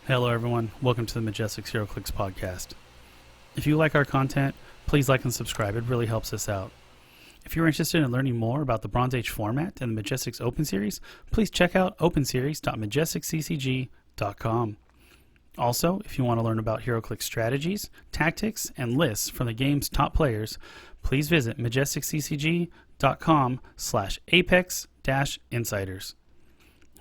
Hello everyone, welcome to the Majestix Heroclix Podcast. If you like our content, please like and subscribe, it really helps us out. If you're interested in learning more about the Bronze Age format and the Majestix Open Series, please check out openseries.majestixccg.com. Also, if you want to learn about Heroclix strategies, tactics, and lists from the game's top players, please visit majestixccg.com/apex-insiders.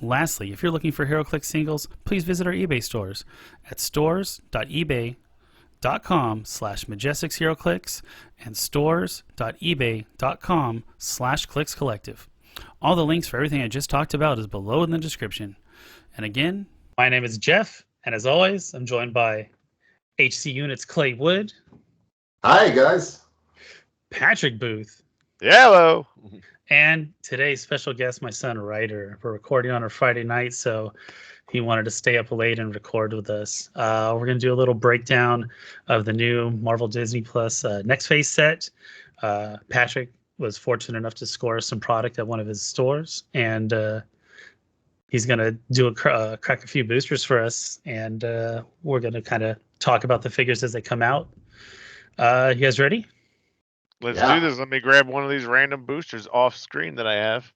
Lastly, if you're looking for Heroclix singles, please visit our eBay stores at stores.ebay.com/MajestixHeroclix and stores.ebay.com/ClicksCollective. All the links for everything I just talked about is below in the description. And again, my name is Jeff, and as always, I'm joined by HC Units Clay Wood. Hi, guys. Patrick Booth. Hello. And today's special guest, my son Ryder. We're recording on a Friday night, so he wanted to stay up late and record with us. We're going to do a little breakdown of the new Marvel Disney Plus Next Phase set. Patrick was fortunate enough to score some product at one of his stores, and he's going to do crack a few boosters for us, and we're going to kind of talk about the figures as they come out. You guys ready? Let's do this. Let me grab one of these random boosters off screen that I have.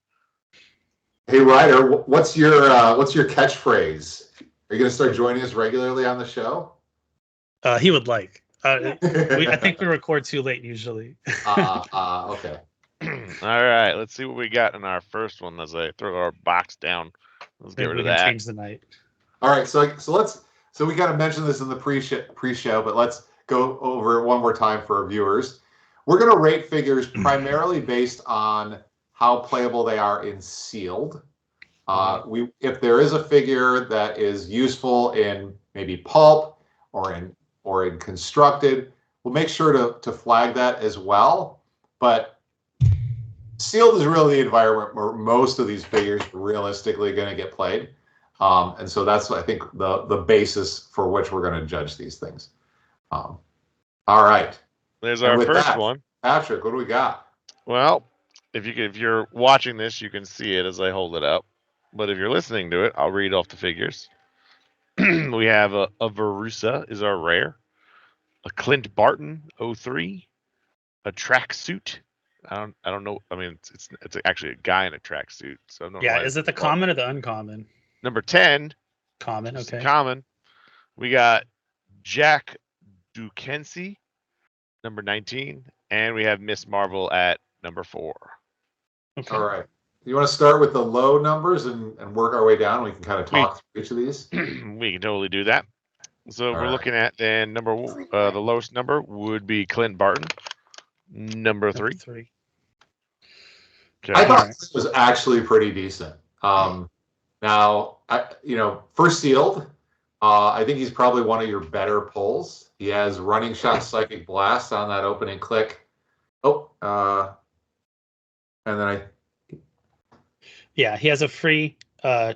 Hey, Ryder, what's your catchphrase? Are you going to start joining us regularly on the show? He would like. I think we record too late usually. Okay. All right, let's see what we got in our first one as I throw our box down. Let's get rid of that. Change the night. All right, so we got to mention this in the pre-show, but let's go over it one more time for our viewers. We're going to rate figures primarily based on how playable they are in sealed. If there is a figure that is useful in maybe pulp or in constructed, we'll make sure to flag that as well. But sealed is really the environment where most of these figures are realistically going to get played. And so that's, I think, the basis for which we're going to judge these things. All right. There's our first one. Patrick, what do we got? Well, if you're watching this, you can see it as I hold it up. But if you're listening to it, I'll read off the figures. We have a Verusa is our rare, a Clint Barton 03, a tracksuit. I don't know. I mean, it's actually a guy in a tracksuit. So I don't know. Is it the common or the uncommon? Number 10. Common. Okay. Common. We got Jack Dukensi, number 19, and we have Miss Marvel at number 4. Okay. All right. You want to start with the low numbers and work our way down? We can kind of talk through each of these. We can totally do that. So we're looking at then the lowest number would be Clint Barton, number 3. Okay. I thought this was actually pretty decent. Now, for sealed, I think he's probably one of your better pulls. He has running shot psychic blast on that opening click. And then he has a free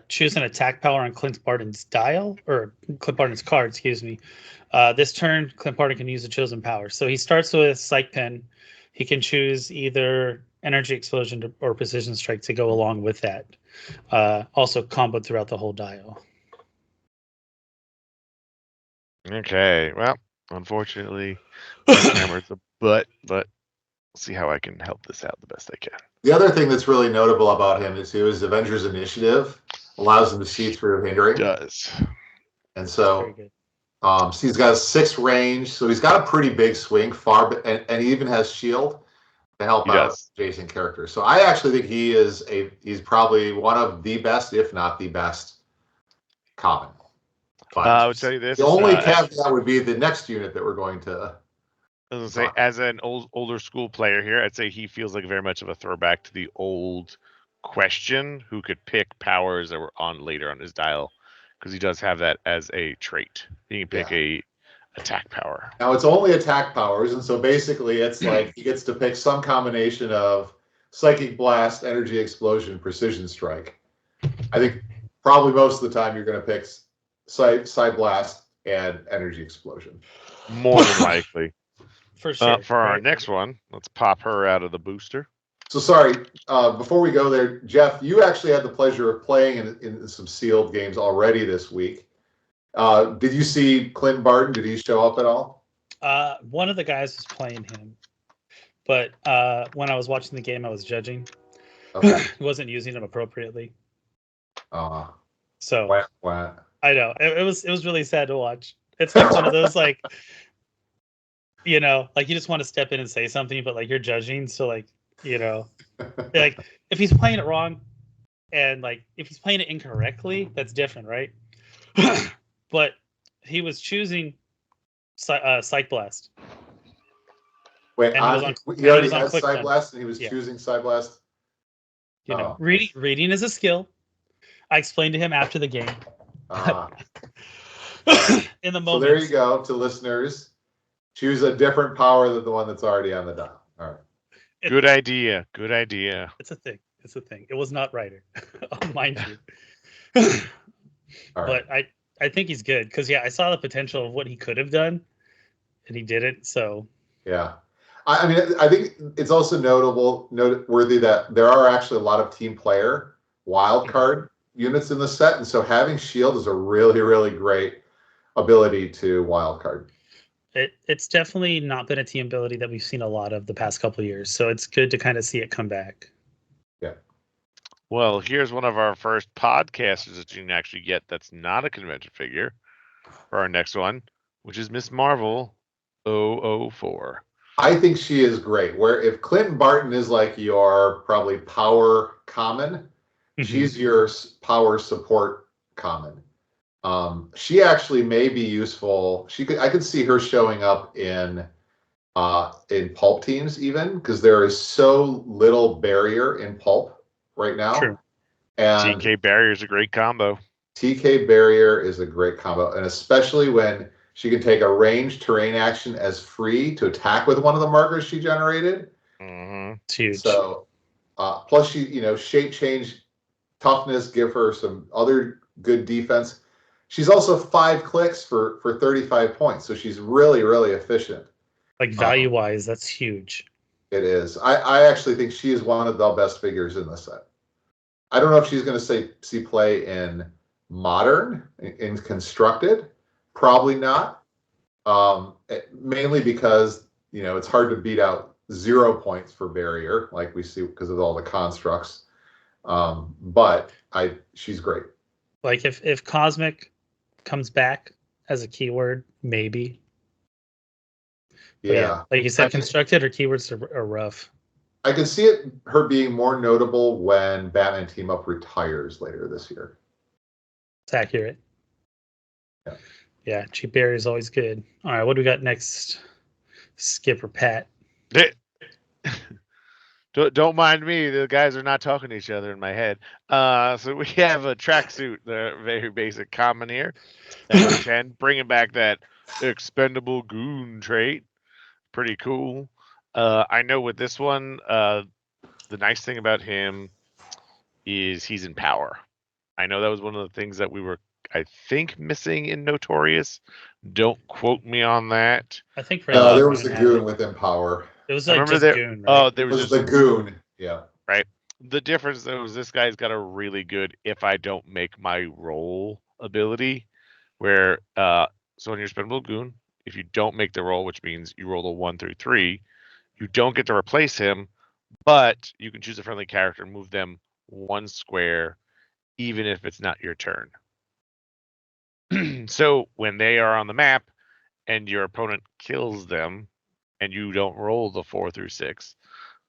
choose an attack power on Clint Barton's dial, or Clint Barton's card, excuse me. This turn, Clint Barton can use a chosen power. So he starts with Psych Pen. He can choose either Energy Explosion or Precision Strike to go along with that. Also comboed throughout the whole dial. Okay, well, unfortunately, my camera's a butt, but I'll see how I can help this out the best I can. The other thing that's really notable about him is his Avengers Initiative allows him to see through hindering. It does. And so, he's got a 6 range, so he's got a pretty big swing, and he even has shield to help out adjacent characters. So I actually think he's probably one of the best, if not the best, common. I would tell you this. The only caveat would be the next unit that we're going to. As an older school player here, I'd say he feels like very much of a throwback to the old Question, who could pick powers that were on later on his dial, because he does have that as a trait. He can pick a attack power. Now it's only attack powers, and so basically it's like he gets to pick some combination of Psychic Blast, Energy Explosion, Precision Strike. I think probably most of the time you're going to pick Psy Blast and Energy Explosion. More than likely. For sure. For our next one, let's pop her out of the booster. So sorry, before we go there, Jeff, you actually had the pleasure of playing in some sealed games already this week. Did you see Clint Barton? Did he show up at all? One of the guys was playing him, but when I was watching the game, I was judging. Okay. He wasn't using him appropriately. So wah. I know it was really sad to watch. It's like one of those like, you just want to step in and say something, but like you're judging, so like. Like if he's playing it wrong and like if he's playing it incorrectly, that's different, right? But he was choosing Psych Blast. Wait, he already had Psych Blast and he was choosing Psych Blast? Reading is a skill. I explained to him after the game. In the moment. So there you go to listeners. Choose a different power than the one that's already on the dial. All right. Good idea. It's a thing. It was not Ryder. I'll mind you. But I think he's good because I saw the potential of what he could have done, and he didn't. So yeah, I mean, I think it's also noteworthy that there are actually a lot of team player wild card units in the set, and so having Shield is a really, really great ability to wild card. It's definitely not been a team ability that we've seen a lot of the past couple of years, so it's good to kind of see it come back. Yeah. Well, here's one of our first podcasters that you can actually get that's not a convention figure for our next one, which is Miss Marvel 004. I think she is great. Where if Clinton Barton is like your probably power common, she's your power support common. She actually may be useful. I could see her showing up in pulp teams even because there is so little barrier in pulp right now. True. And TK Barrier is a great combo. TK Barrier is a great combo, and especially when she can take a ranged terrain action as free to attack with one of the markers she generated. Mm-hmm. It's huge. So plus she, shape change, toughness, give her some other good defense. She's also 5 clicks for 35 points, so she's really, really efficient. Like value-wise, that's huge. It is. I actually think she is one of the best figures in the set. I don't know if she's going to see play in Modern, in Constructed. Probably not. Mainly because, it's hard to beat out 0 points for Barrier, like we see because of all the constructs. But she's great. Like if Cosmic comes back as a keyword, maybe. Yeah. Like you said, Constructed or keywords are rough. I can see her being more notable when Batman Team Up retires later this year. It's accurate. Yeah, Cheap Barrier is always good. All right, what do we got next? Skip or Pat? Don't mind me. The guys are not talking to each other in my head. So we have a tracksuit, the very basic common here. Number 10, bringing back that expendable goon trait. Pretty cool. I know with this one, the nice thing about him is he's in power. I know that was one of the things that we were, I think, missing in Notorious. Don't quote me on that. I think there was a goon within power. It was like just goon, right? Oh, there was the goon. Yeah. Right. The difference though is this guy's got a really good if I don't make my roll ability, where so on your spendable goon, if you don't make the roll, which means you roll a 1 through 3, you don't get to replace him, but you can choose a friendly character and move them 1 square, even if it's not your turn. So when they are on the map and your opponent kills them and you don't roll the 4 through 6,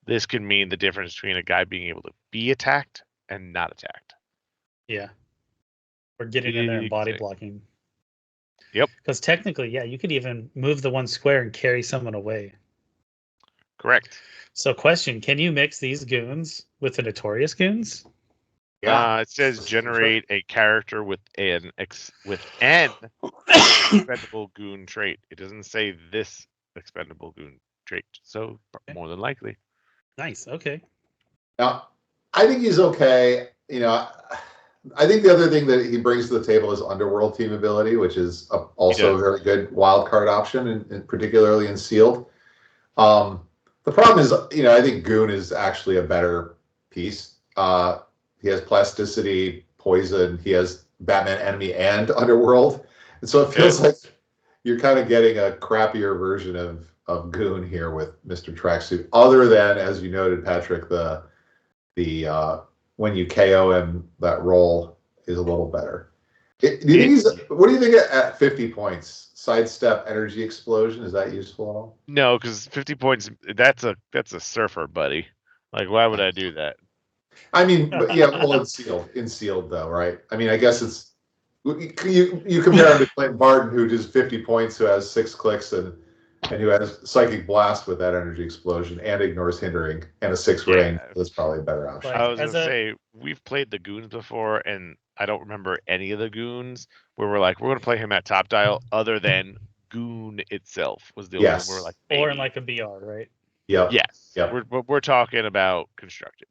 this can mean the difference between a guy being able to be attacked and not attacked. Yeah. Or getting in there and body blocking. Yep. Because technically, you could even move the 1 square and carry someone away. Correct. So question, can you mix these goons with the Notorious goons? Yeah. It says generate a character with an expendable goon trait. It doesn't say this expendable goon trait, so more than likely. Nice. Okay. Now, I think he's okay. I think the other thing that he brings to the table is Underworld team ability, which is also a very good wild card option, and particularly in Sealed. The problem is, I think Goon is actually a better piece. He has plasticity, poison. He has Batman Enemy and Underworld. And so it feels like you're kind of getting a crappier version of Goon here with Mr. Tracksuit. Other than, as you noted, Patrick, the when you KO him, that roll is a little better. What do you think at 50 points? Sidestep, energy explosion, is that useful at all? No, because 50 points, that's a surfer, buddy. Like, why would I do that? I mean, well, in sealed though, right? I mean, I guess it's you compare him to Clinton Barton, who does 50 points, who has 6 clicks and who has Psychic Blast with that energy explosion and ignores hindering and a 6 range. That's probably a better option. I was gonna say, we've played the Goons before, and I don't remember any of the Goons where we're like, we're gonna play him at top dial, other than Goon itself was the only one where we're like, or in like a BR, right? Yep. Yes. Yep. We're talking about constructed.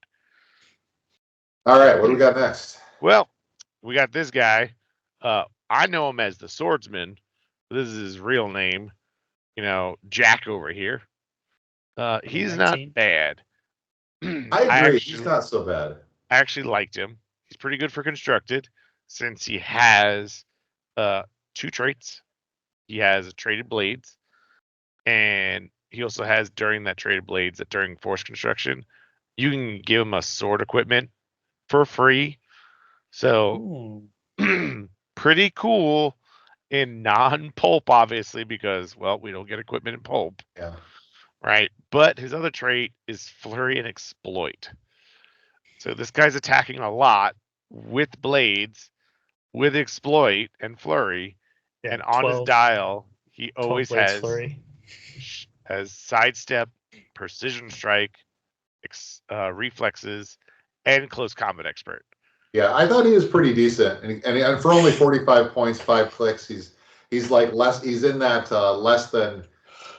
All right, what do we got next? Well, we got this guy. I know him as the Swordsman. This is his real name. Jack over here. He's 19. Not bad. I agree. He's not so bad. I actually liked him. He's pretty good for constructed, since he has 2 traits. He has traded blades, and he also has, during that traded blades, that during force construction, you can give him a sword equipment for free. So pretty cool in non-pulp, obviously, because, well, we don't get equipment in pulp. Yeah. Right. But his other trait is flurry and exploit. So this guy's attacking a lot with blades, with exploit and flurry. Yeah, and on his dial, he always has sidestep, precision strike, reflexes, and close combat expert. Yeah, I thought he was pretty decent, and for only 45 points, 5 clicks, he's like less. He's in that less than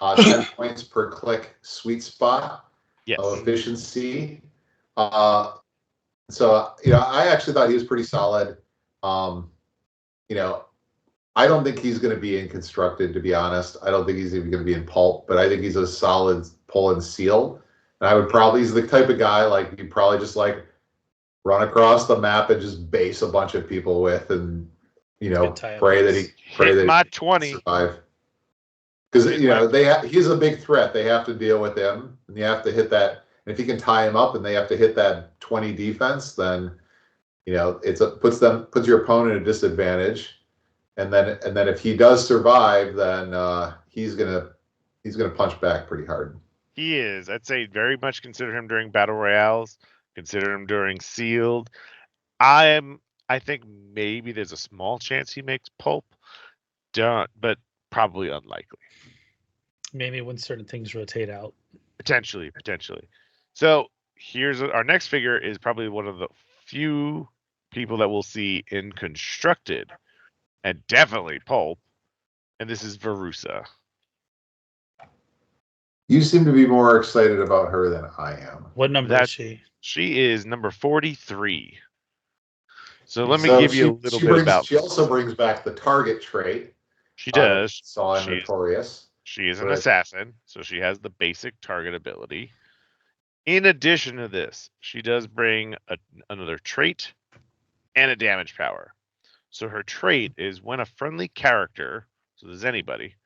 10 points per click sweet spot of efficiency. So I actually thought he was pretty solid. I don't think he's going to be in constructed, to be honest. I don't think he's even going to be in pulp, but I think he's a solid pull and seal. And he's the type of guy like you probably just like run across the map and just base a bunch of people with, and pray that he 20 survive. Because he's a big threat. They have to deal with him, and you have to hit that. And if you can tie him up, and they have to hit that 20 defense, then puts your opponent at a disadvantage. And then if he does survive, then he's gonna punch back pretty hard. He is. I'd say very much consider him during battle royales. Consider him during sealed. I think maybe there's a small chance he makes pulp, but probably unlikely. Maybe when certain things rotate out. Potentially. So here's our next figure is probably one of the few people that we'll see in constructed, and definitely pulp. And this is Verussa. You seem to be more excited about her than I am. What number is she? She is number 43. So let me give you a little bit about. She also brings back the target trait. She does. Saw in Notorious. She is an assassin, so she has the basic target ability. In addition to this, she does bring another trait and a damage power. So her trait is when a friendly character, so there's anybody,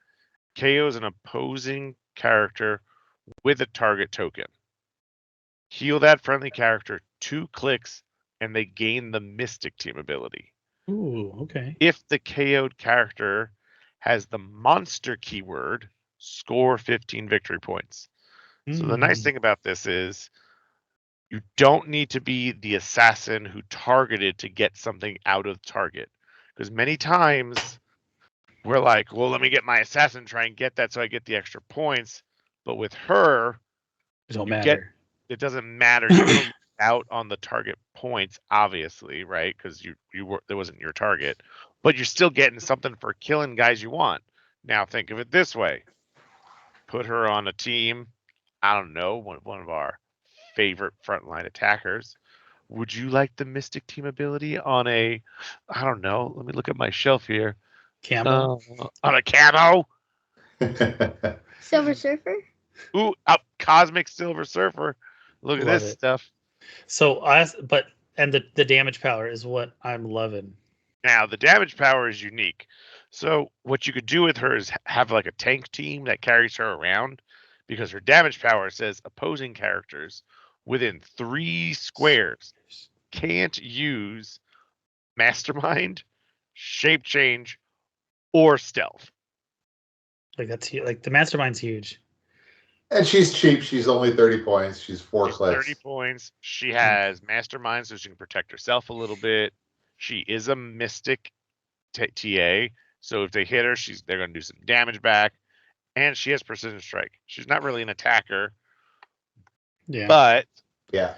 KOs an opposing character with a target token. Heal that friendly character 2 clicks, and they gain the Mystic Team ability. Ooh, okay. If the KO'd character has the monster keyword, score 15 victory points. So the nice thing about this is you don't need to be the assassin who targeted to get something out of target. Because many times we're like, well, let me get my assassin, try and get that so I get the extra points. But with her, it doesn't matter. It doesn't matter. You don't out on the target points, obviously, right? Because there wasn't your target. But you're still getting something for killing guys you want. Now think of it this way. Put her on a team, I don't know, one of our favorite frontline attackers. Would you like the Mystic Team ability on I don't know, let me look at my shelf here. Camo? On a camo? Silver Surfer? Ooh, Cosmic Silver Surfer. Look at Love this it. stuff. So the damage power is what I'm loving. Now, the damage power is unique. So what you could do with her is have like a tank team that carries her around, because her damage power says opposing characters within 3 squares can't use Mastermind, Shape Change, or Stealth. Like that's like the mastermind's huge. And she's cheap. She's only 30 points. She's 4 She's clicks. 30 points. She has Mastermind, so she can protect herself a little bit. She is a Mystic TA, so if they hit her, they're going to do some damage back. And she has Precision Strike. She's not really an attacker. Yeah. But yeah,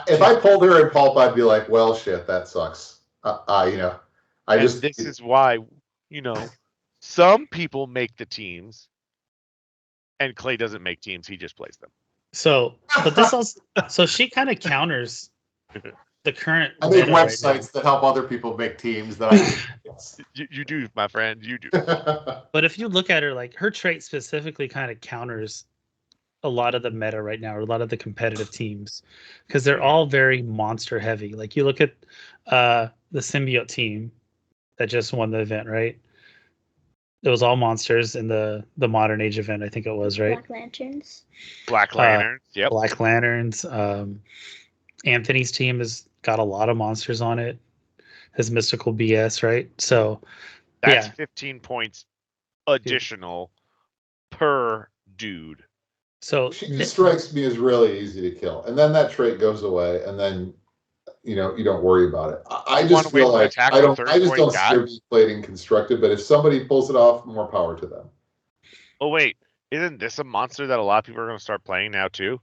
if I pulled her in pulp, I'd be like, well, shit, that sucks. This is why, some people make the teams, and Clay doesn't make teams. He just plays them. So, but this also, so she kind of counters the current. I make websites that help other people make teams that I. You do, my friend. You do. But if you look at her, like her trait specifically kind of counters a lot of the meta right now, or a lot of the competitive teams, because they're all very monster heavy. Like you look at the symbiote team that just won the event, right? It was all monsters in the Modern Age event, I think it was, right? Black Lanterns. Black Lanterns, yep. Black Lanterns. Anthony's team has got a lot of monsters on it. His mystical BS, right? So that's 15 points additional per dude. So she just strikes me as really easy to kill, and then that trait goes away, and then you don't worry about it. I just feel like I just don't see plating constructed, but if somebody pulls it off, more power to them. Oh wait, isn't this a monster that a lot of people are going to start playing now too?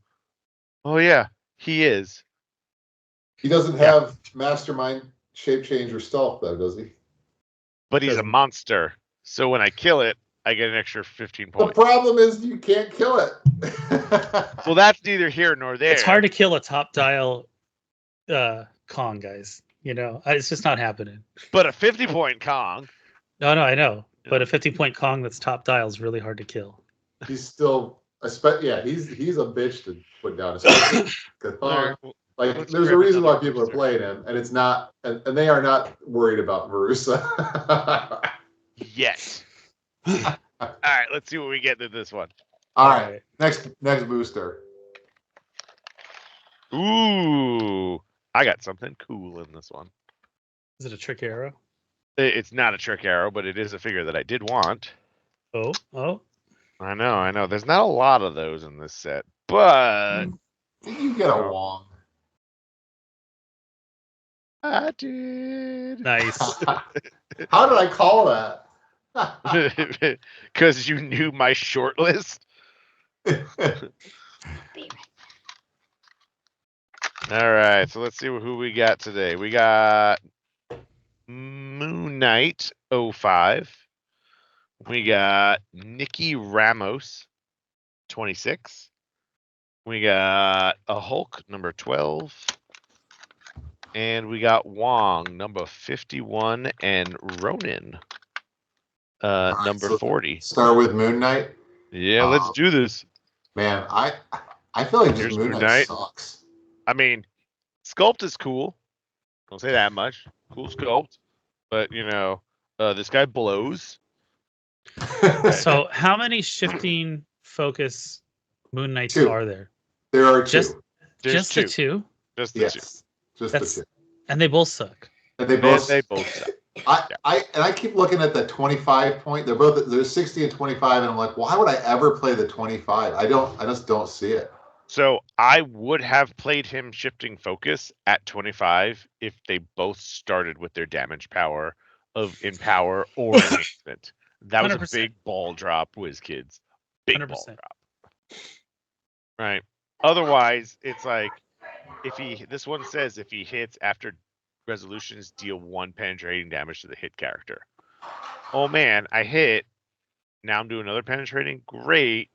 Oh yeah, he is. He doesn't have Mastermind, Shape Change, or Stealth though, does he? But he's a monster, so when I kill it, I get an extra 15 points. The problem is you can't kill it. Well, that's neither here nor there. It's hard to kill a top dial Kong, guys. It's just not happening. But a 50-point Kong. No, I know. But a 50-point Kong that's top dial is really hard to kill. He's still, he's a bitch to put down. Like, there's a reason why people are playing him, and it's not, and they are not worried about Verusa. Yes. All right, let's see what we get to this one. All right, next booster. Ooh, I got something cool in this one. Is it a trick arrow? It's not a trick arrow, but it is a figure that I did want. Oh. I know. There's not a lot of those in this set, but you get a Wong. I did. Nice. How did I call that? Because you knew my short list. All right, so let's see who we got today. We got Moon Knight 05. We got Nikki Ramos 26. We got a Hulk number 12. And we got Wong number 51 and Ronin number 40. Start with Moon Knight. Yeah, let's do this. Man, I feel like this Moon Knight sucks. I mean, sculpt is cool. Don't say that much. Cool sculpt, but this guy blows. So, how many shifting focus Moon Knights are there? There are two. Just two. The two. Just the two. Just the two. And they both suck. And they both suck. I keep looking at the 25 point. They're 60 and 25, and I'm like, why would I ever play the 25? I just don't see it. So I would have played him shifting focus at 25 if they both started with their damage power in power or enhancement. That was 100%. A big ball drop, whiz kids. Big 100%. Ball drop. Right. Otherwise, it's like this one says if he hits after resolutions, deal 1 penetrating damage to the hit character. Oh man, I hit. Now I'm doing another penetrating. Great.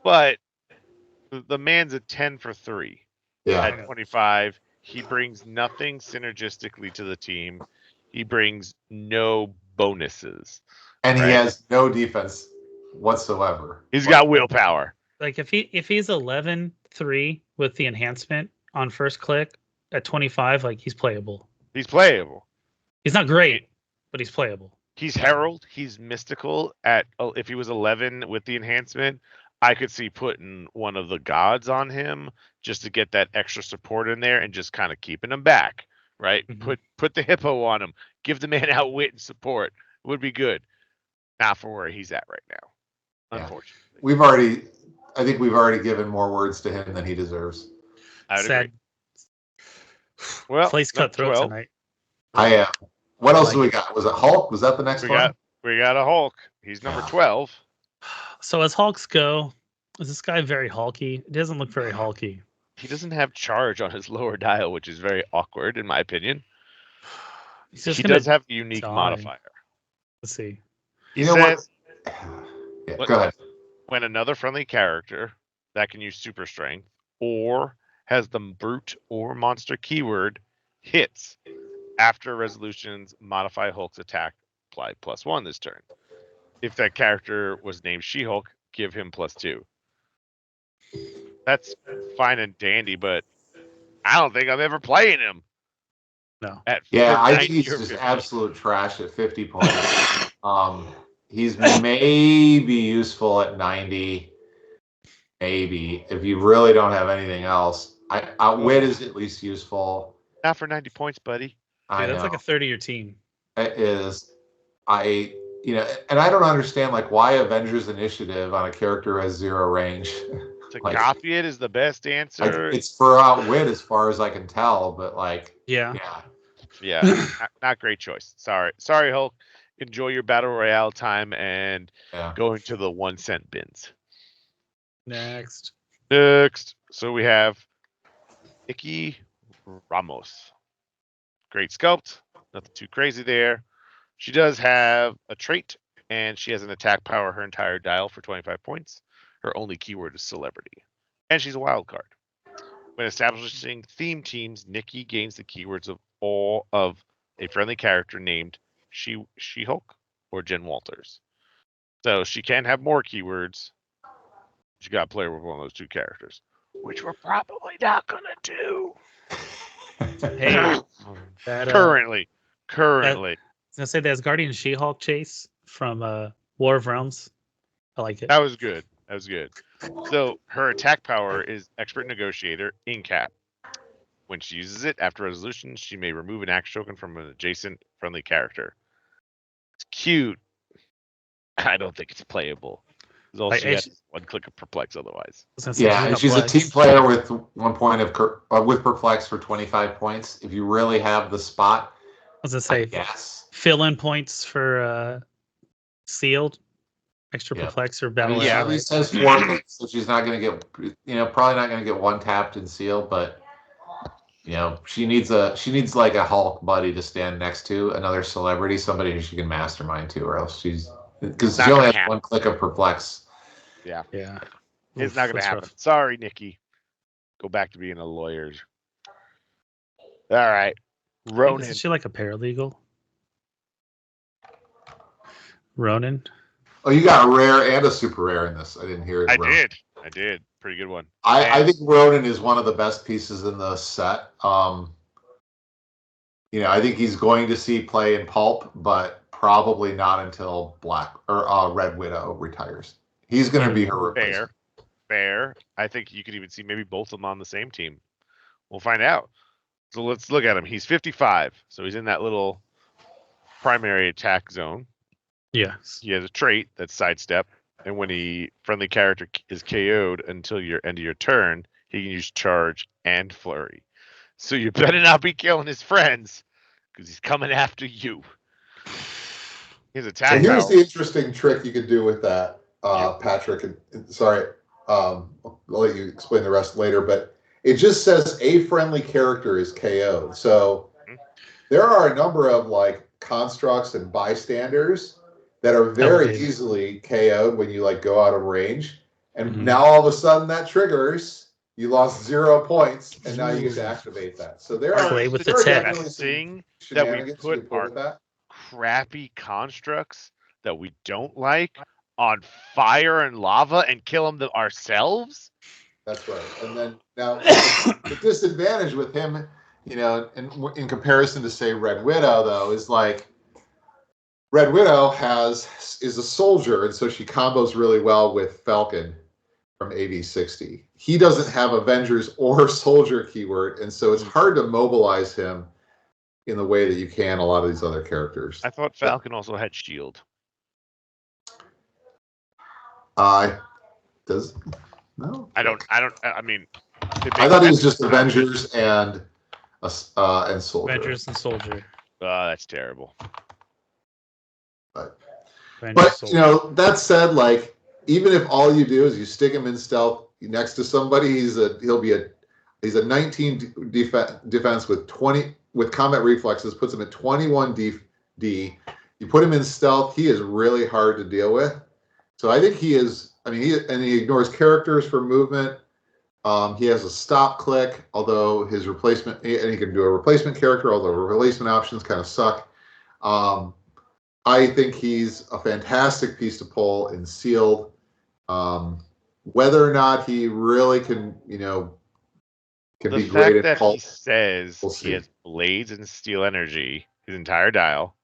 But the man's a 10 for 3. Yeah. At 25, he brings nothing synergistically to the team. He brings no bonuses. And he has no defense. whatsoever. He's got willpower. Like if he's 11-3 with the enhancement on first click at 25, like he's playable. He's playable. He's not great, but he's playable. He's Herald. He's mystical. If he was 11 with the enhancement, I could see putting one of the gods on him just to get that extra support in there and just kind of keeping him back, right? Mhm. Put the hippo on him. Give the man outwit and support. Would be good. Not for where he's at right now, unfortunately. I think we've already given more words to him than he deserves. I would Sad. agree. Well, Place cutthroat 12. tonight. I am. What else do we got? Was it Hulk? Was that the next one? We got a Hulk. He's number 12. So as Hulks go, is this guy very hulky? It doesn't look very hulky. He doesn't have charge on his lower dial, which is very awkward in my opinion. He does have a unique modifier. Let's see. You know what? Yeah, go ahead. When another friendly character that can use super strength or has the brute or monster keyword hits after resolutions modify Hulk's attack apply +1 this turn. If that character was named She-Hulk, give him +2. That's fine and dandy, but I don't think I'm ever playing him. No. I think he's just absolute trash at 50 points. He's maybe useful at 90. Maybe. If you really don't have anything else. Outwit is at least useful. Not for 90 points, buddy. Yeah, that's like a 30-year team. It is. And I don't understand why Avengers Initiative on a character who has 0 range. To copy it is the best answer. It's for outwit as far as I can tell, but yeah, not great choice. Sorry, Hulk. Enjoy your battle royale time and going to the 1-cent bins. Next. So we have Icky Ramos. Great sculpt. Nothing too crazy there. She does have a trait, and she has an attack power her entire dial for 25 points. Her only keyword is celebrity. And she's a wild card. When establishing theme teams, Nikki gains the keywords of all of a friendly character named She-Hulk or Jen Walters. So she can have more keywords. She got to play with one of those 2 characters, which we're probably not going to do. Hey, currently. I was going to say there's Guardian She-Hulk chase from War of Realms. I like it. That was good. So her attack power is Expert Negotiator in cap. When she uses it after resolution, she may remove an action token from an adjacent friendly character. It's cute. I don't think it's playable. She has 1 click of perplex otherwise. And she's a team player with 1 point with perplex for 25 points. If you really have the spot, I was going to say, fill-in points for sealed. Extra perplex or battle. She at least has 4 points, so she's not going to get, probably not going to get 1 tapped and sealed, but she needs a Hulk buddy to stand next to, another celebrity, somebody who she can mastermind to, or else because she only has 1 click of perplex. Yeah. It's not going to happen. Rough. Sorry, Nikki. Go back to being a lawyer. All right. Ronan. Isn't she like a paralegal? Ronan? Oh, you got a rare and a super rare in this. I didn't hear it. I did. Pretty good one. I think Ronan is one of the best pieces in the set. I think he's going to see play in Pulp, but probably not until Red Widow retires. He's going to be her replacement. Fair. I think you could even see maybe both of them on the same team. We'll find out. So let's look at him. He's 55, so he's in that little primary attack zone. Yes. He has a trait that's sidestep, and when friendly character is KO'd until your end of your turn, he can use charge and flurry. So you better not be killing his friends, because he's coming after you. His attack. And here's the interesting trick you could do with that, Patrick. Sorry, I'll let you explain the rest later, but it just says a friendly character is KO'd. So there are a number of constructs and bystanders that are very easily KO'd when you go out of range. And now all of a sudden that triggers, you lost 0 points, and now you get to activate that. So there are with the thing that we put our crappy constructs that we don't like on fire and lava and kill him ourselves? That's right. And then now the disadvantage with him, in comparison to say Red Widow, though, is like Red Widow is a soldier, and so she combos really well with Falcon from AV60. He doesn't have Avengers or soldier keyword, and so it's hard to mobilize him in the way that you can a lot of these other characters. I thought Falcon also had shield. Does no? I mean, I thought he was just Avengers and soldier. Avengers and soldier. That's terrible. But Soldier. that said, like, even if all you do is you stick him in stealth next to somebody, he's a 19 defense with 20 with combat reflexes, puts him at 21 D. You put him in stealth, he is really hard to deal with. So I think he is. I mean, he ignores characters for movement. He has a stop click, although his replacement, and he can do a replacement character, although replacement options kind of suck. I think he's a fantastic piece to pull in sealed. Whether or not he really can be great at that pulse. He says he has blades and steel energy, his entire dial.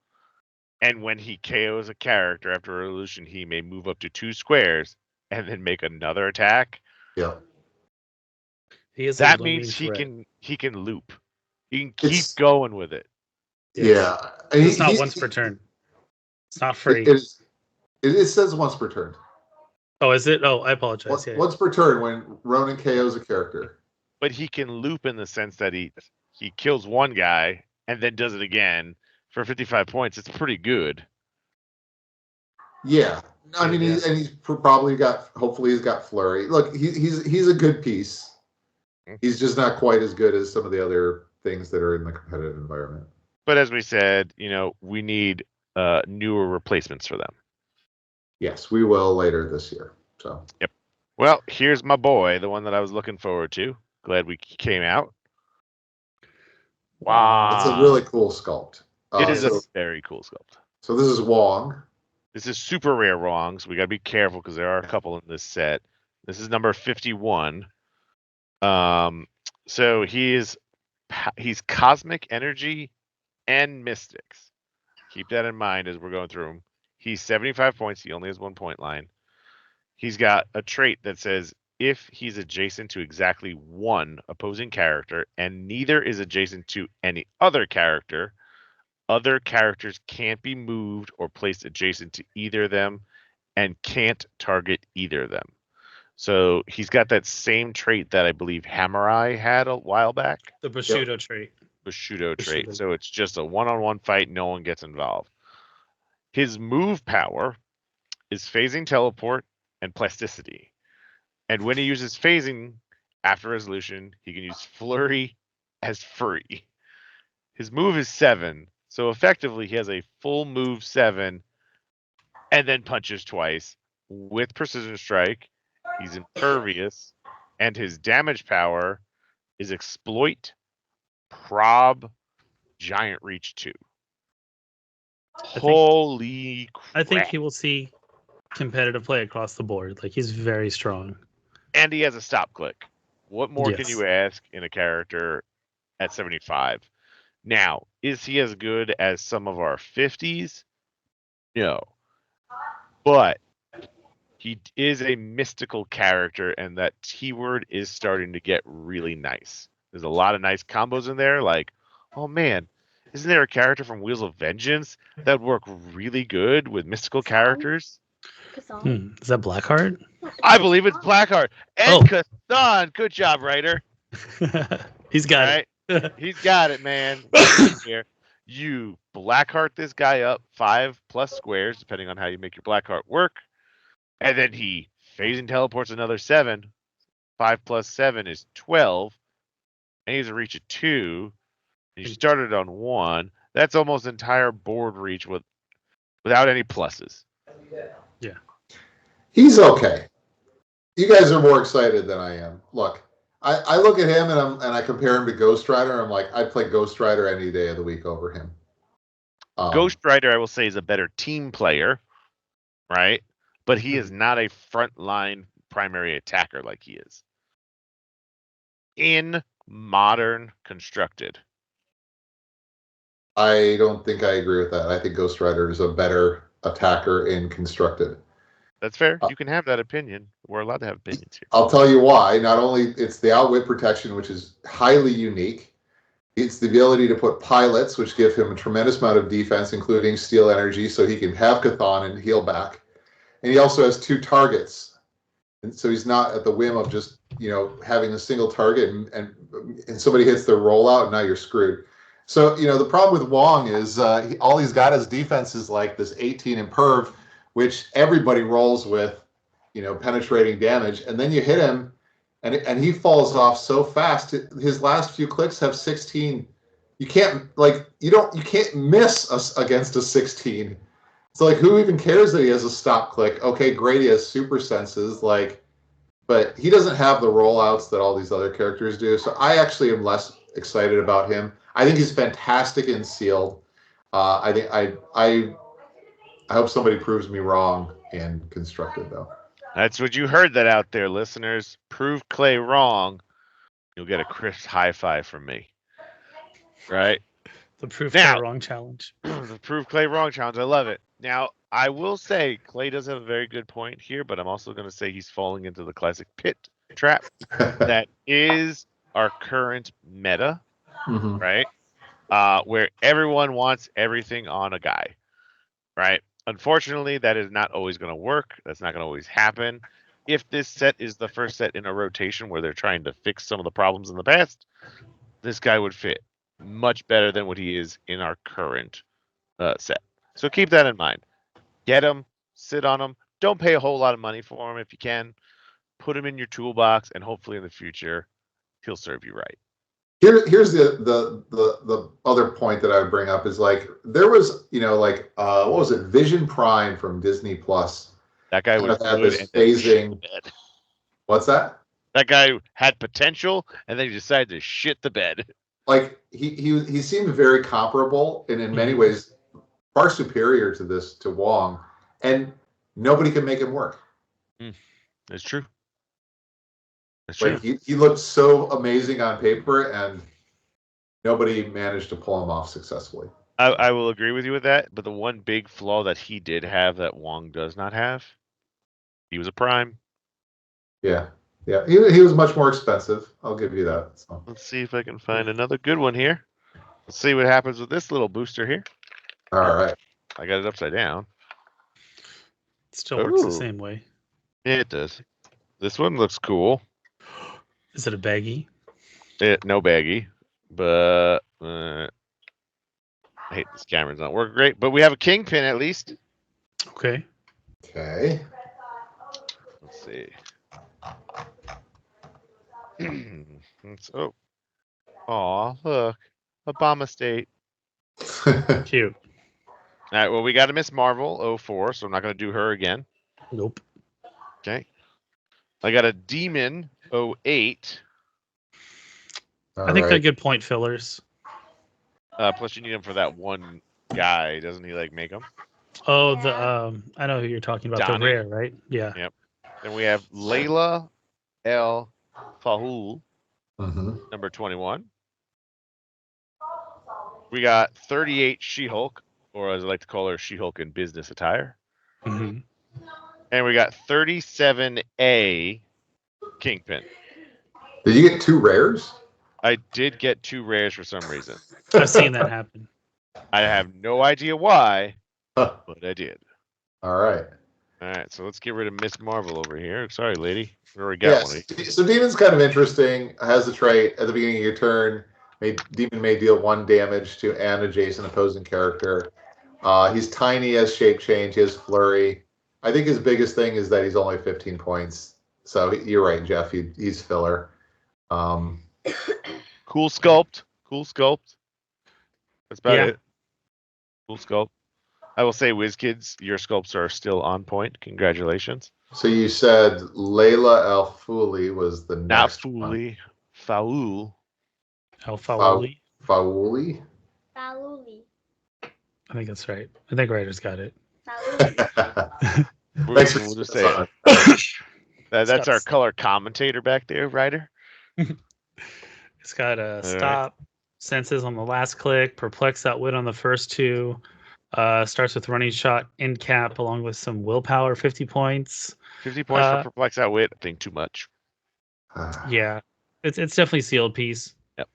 And when he KOs a character after a resolution, he may move up to 2 squares and then make another attack. Yeah. That means he can loop. He can keep going with it. Yeah. It's not once per turn. It's not free. It says once per turn. Oh, is it? Oh, I apologize. Once per turn when Ronan KOs a character. But he can loop in the sense that he kills one guy and then does it again for 55 points. It's pretty good. Yeah. I mean, he's probably hopefully he's got flurry. Look, he's a good piece. He's just not quite as good as some of the other things that are in the competitive environment. But as we said, we need newer replacements for them. Yes, we will later this year. So. Yep. Well, here's my boy, the one that I was looking forward to. Glad we came out. Wow. It's a really cool sculpt. It is a very cool sculpt. So this is Wong. This is super rare Wong, so we got to be careful because there are a couple in this set. This is number 51. So he's Cosmic Energy and Mystics. Keep that in mind as we're going through them. He's 75 points. He only has 1 point line. He's got a trait that says if he's adjacent to exactly one opposing character and neither is adjacent to any other characters can't be moved or placed adjacent to either of them and can't target either of them. So he's got that same trait that I believe Hamurai had a while back. The Bushido trait. Bushido trait. So it's just a one-on-one fight. No one gets involved. His move power is phasing teleport and plasticity. And when he uses phasing after resolution, he can use flurry as free. His move is 7. So effectively, he has a full move 7 and then punches twice with precision strike. He's impervious, and his damage power is exploit, prob, giant reach 2. Holy crap. I think he will see competitive play across the board. Like, he's very strong. And he has a stop click. What more can you ask in a character at 75? Now, is he as good as some of our 50s? No. But he is a mystical character, and that T-word is starting to get really nice. There's a lot of nice combos in there. Like, oh man, isn't there a character from Wheels of Vengeance that would work really good with mystical characters? Is that Blackheart? I believe it's Blackheart. And Kassan. Good job, Ryder. He's got it. He's got it, man. Here. You Blackheart this guy up 5+ squares, depending on how you make your Blackheart work. And then he phasing teleports another 7. 5 plus 7 is 12. And he has a reach of 2. And you started on 1. That's almost entire board reach without any pluses. Yeah. He's okay. You guys are more excited than I am. Look, I look at him and I compare him to Ghost Rider. I'm like, I'd play Ghost Rider any day of the week over him. Ghost Rider, I will say, is a better team player, right? but he is not a frontline primary attacker like he is in modern constructed. I don't think I agree with that. I think Ghost Rider is a better attacker in constructed. That's fair. You can have that opinion. We're allowed to have opinions here. I'll tell you why. Not only it's the outwit protection, which is highly unique. It's the ability to put pilots, which give him a tremendous amount of defense, including steal energy, so he can have Chthon and heal back. And he also has 2 targets. And so he's not at the whim of just, having a single target and somebody hits their rollout and now you're screwed. So, the problem with Wong is all he's got is defense is like this 18 imperv, which everybody rolls with, penetrating damage. And then you hit him and he falls off so fast. His last few clicks have 16. You can't miss us against a 16. So who even cares that he has a stop click? Okay, great, he has super senses, but he doesn't have the rollouts that all these other characters do. So I actually am less excited about him. I think he's fantastic in sealed. I hope somebody proves me wrong in constructed though. That's what you heard that out there, listeners. Prove Clay wrong, you'll get a crisp high five from me. Right? The Prove Clay Wrong challenge. The Prove Clay Wrong challenge. I love it. Now, I will say Clay does have a very good point here, but I'm also going to say he's falling into the classic pit trap that is our current meta, right? Where everyone wants everything on a guy, right? Unfortunately, that is not always going to work. That's not going to always happen. If this set is the first set in a rotation where they're trying to fix some of the problems in the past, this guy would fit much better than what he is in our current set. So keep that in mind. Get him, sit on him. Don't pay a whole lot of money for him if you can. Put him in your toolbox, and hopefully in the future, he'll serve you right. Here's the other point that I would bring up is there was what was it, Vision Prime from Disney Plus. That guy was had good this phasing. What's that? That guy had potential, and then he decided to shit the bed. He seemed very comparable, and in many ways far superior to Wong, and nobody can make him work. That's true. That's true. He looked so amazing on paper, and nobody managed to pull him off successfully. I will agree with you with that, but the one big flaw that he did have that Wong does not have, he was a prime. Yeah. He was much more expensive. I'll give you that. So. Let's see if I can find another good one here. Let's see what happens with this little booster here. All right. I got it upside down. It still works the same way. Yeah, it does. This one looks cool. Is it a baggie? No baggie, but I hate this camera's not working great. But we have a kingpin at least. Okay. Let's see. Look, Obama State. Cute. All right, well, we got a Miss Marvel 04, so I'm not going to do her again. Nope. Okay. I got a Demon 08. I think they're good point fillers. Plus, you need them for that one guy. Doesn't he make them? Oh, I know who you're talking about. Donnie. The rare, right? Yeah. Yep. Then we have Layla El Fahul, number 21. We got 38 She-Hulk, or as I like to call her, She-Hulk in business attire. Mm-hmm. And we got 37A Kingpin. Did you get 2 rares? I did get 2 rares for some reason. I've seen that happen. I have no idea why, but I did. All right. All right, so let's get rid of Miss Marvel over here. Sorry, lady. We already got one. So Demon's kind of interesting. Has the trait at the beginning of your turn. Demon may deal 1 damage to an adjacent opposing character. He's tiny, has shape change, he has flurry. I think his biggest thing is that he's only 15 points. So you're right, Jeff. He's filler. Cool sculpt. That's about it. Cool sculpt. I will say, WizKids, your sculpts are still on point. Congratulations. So you said Layla Al Fuli was the next one. Not Fuli. Faul. Al Fauli. Fauli? Fauli. I think that's right. I think Ryder's got it. Thanks for We'll just say sorry. that's our color commentator back there, Ryder. It's got a right. stop, senses on the last click, perplex, outwit on the first two. Starts with running shot, end cap, along with some willpower, 50 points. 50 points for perplex outwit. I think too much. Yeah, it's definitely sealed piece. Yep.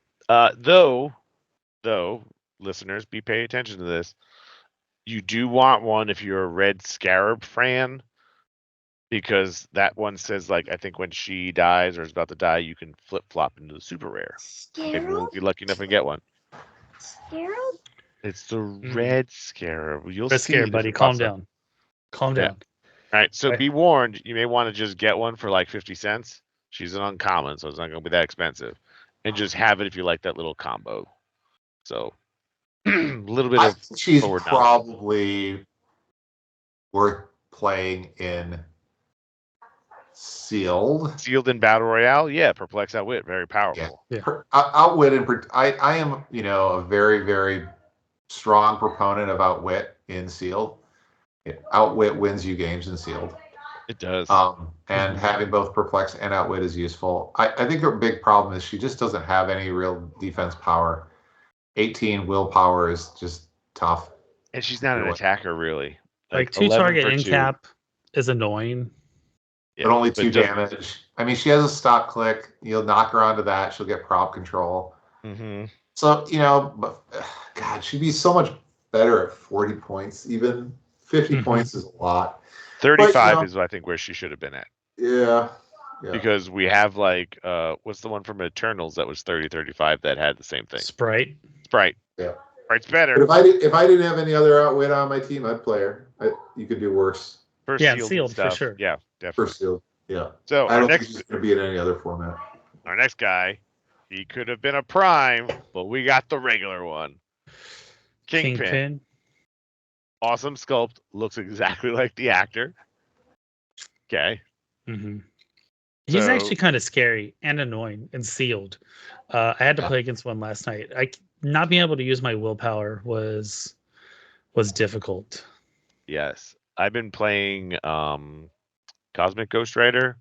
Though, listeners, pay attention to this. You do want one if you're a Red Scarab fan, because that one says, like, I think when she dies or is about to die, you can flip-flop into the super rare. Maybe we'll be lucky enough and get one. Scarab? It's the Red Scarab. You'll Red see. Scarab, buddy. Calm down. Calm down. All right, so be warned, you may want to just get one for like 50 cents. She's an uncommon, so it's not going to be that expensive. And just have it if you like that little combo. So, a little bit I of think she's forward probably worth playing in sealed. Sealed in Battle Royale? Yeah, Perplex Outwit, very powerful. Yeah. Outwit, I am, a very, very strong proponent of Outwit in sealed. Outwit wins you games in sealed. It does. And having both Perplex and Outwit is useful. I think her big problem is she just doesn't have any real defense power. 18 willpower is just tough. And she's not an attacker, really. Like 2 target in cap is annoying. Yeah, but only 2 damage. I mean, she has a stop click. You'll knock her onto that. She'll get prop control. Mm-hmm. So, but God, she'd be so much better at 40 points. Even 50 points is a lot. 35 is, I think, where she should have been at. Yeah. Because we have, like, what's the one from Eternals that was 30-35 that had the same thing? Sprite. Yeah. Sprite's better. But if I didn't have any other Outwit on my team, I'd play her. You could do worse. For sealed stuff. for sure. Yeah, definitely. For sealed, yeah. So I don't think she's going to be in any other format. Our next guy, he could have been a prime, but we got the regular one. Kingpin. Awesome sculpt. Looks exactly like the actor. Okay. Mm-hmm. He's actually kind of scary and annoying and sealed. I had to play against one last night. Not being able to use my willpower was difficult. Yes. I've been playing Cosmic Ghost Rider,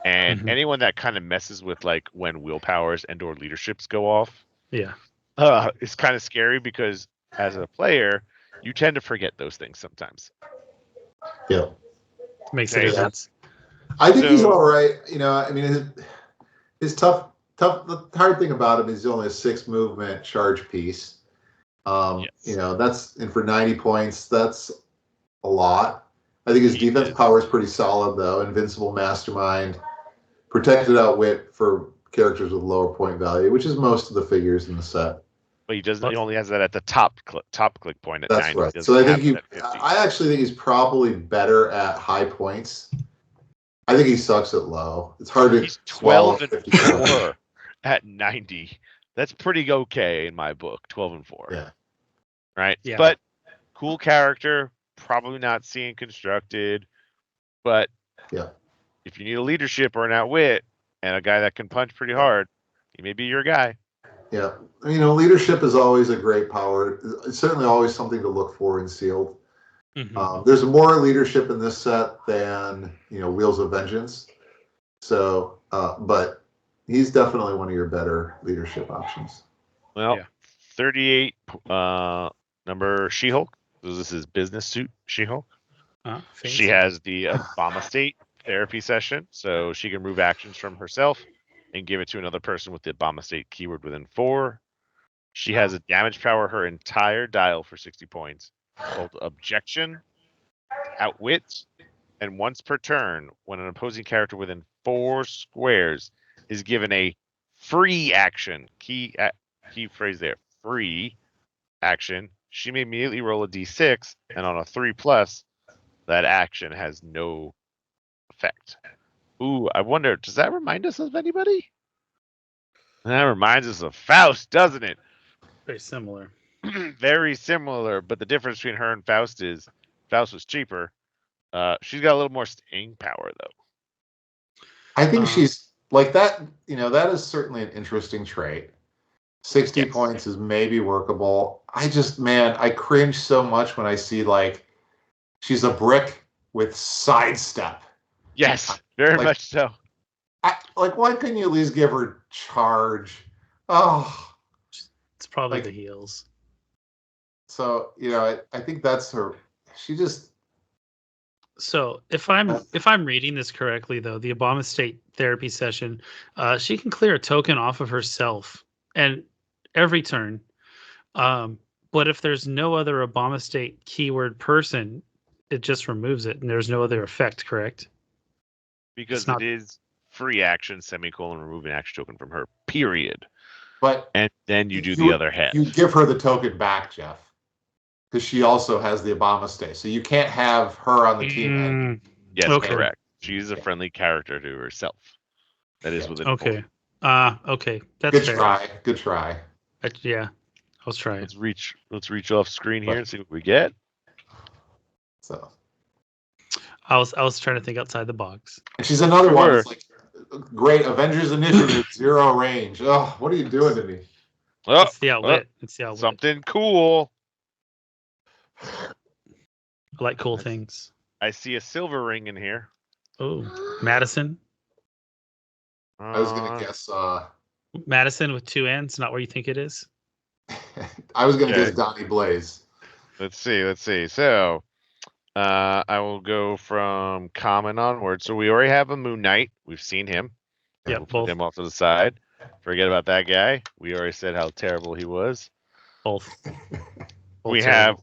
and anyone that kind of messes with, like, when willpowers and or leaderships go off, it's kind of scary because as a player, you tend to forget those things sometimes. Yeah. Makes it nuts. I think he's all right. I mean, his tough. The hard thing about him is he's only a 6 movement charge piece. That's, and for 90 points, that's a lot. I think his defense power is pretty solid, though. Invincible Mastermind, protected Outwit for characters with lower point value, which is most of the figures in the set. But he only has that at the top click point at 90. That's right. So I actually think he's probably better at high points. I think he sucks at low. It's hard to. He's 12 and 4 at 90. That's pretty okay in my book. 12 and 4. Yeah. Right. Yeah. But cool character. Probably not seeing constructed. But if you need a leadership or an outwit and a guy that can punch pretty hard, he may be your guy. Yeah. Leadership is always a great power. It's certainly always something to look for in sealed. There's more leadership in this set than Wheels of Vengeance. So, but he's definitely one of your better leadership options. Well, 38 number She-Hulk. This is business suit She-Hulk. She has the Obama State therapy session, so she can remove actions from herself and give it to another person with the Obama State keyword within 4. She has a damage power her entire dial for 60 points. Called Objection, Outwit, and once per turn, when an opposing character within 4 squares is given a free action, key phrase there, free action, she may immediately roll a d6, and on a 3+, that action has no effect. Ooh, I wonder, does that remind us of anybody? That reminds us of Faust, doesn't it? Very similar. Very similar, but the difference between her and Faust is Faust was cheaper. She's got a little more staying power, though. I think she's like that. That is certainly an interesting trait. 60 points is maybe workable. I cringe so much when I see, like, she's a brick with sidestep. Yes, very Like- much so. Why couldn't you at least give her charge? Oh, It's probably Like- the heels. so I think that's her. She just So if I'm reading this correctly, though, the Obama State therapy session, she can clear a token off of herself and every turn. But if there's no other Obama State keyword person, it just removes it, and there's no other effect. Correct? Because It's not- it is free action, semicolon, remove an action token from her, period. but And then you do the other half. You give her the token back, Jeff, because she also has the Obama State. So you can't have her on the team. And Yes, Okay. correct. She's a friendly character to herself. That is within Okay. Okay. That's good fair. try. Good try. Yeah, I was trying. Let's reach off screen here and see what we get. So I was trying to think outside the box. and she's another one. Sure. It's like great Avengers Initiative, 0 range. Oh, what are you doing to me? Oh, It's the outwit. It's the outwit. something cool. I like cool things. I see a silver ring in here. Oh, Madison. I was gonna guess. Madison with 2 N's, not where you think it is. I was gonna Okay. guess Donnie Blaze. Let's see. So, I will go from common onward. So we already have a Moon Knight. We've seen him. Yeah, We'll put both. him off to the side. Forget about that guy. We already said how terrible he was. Both. We Both have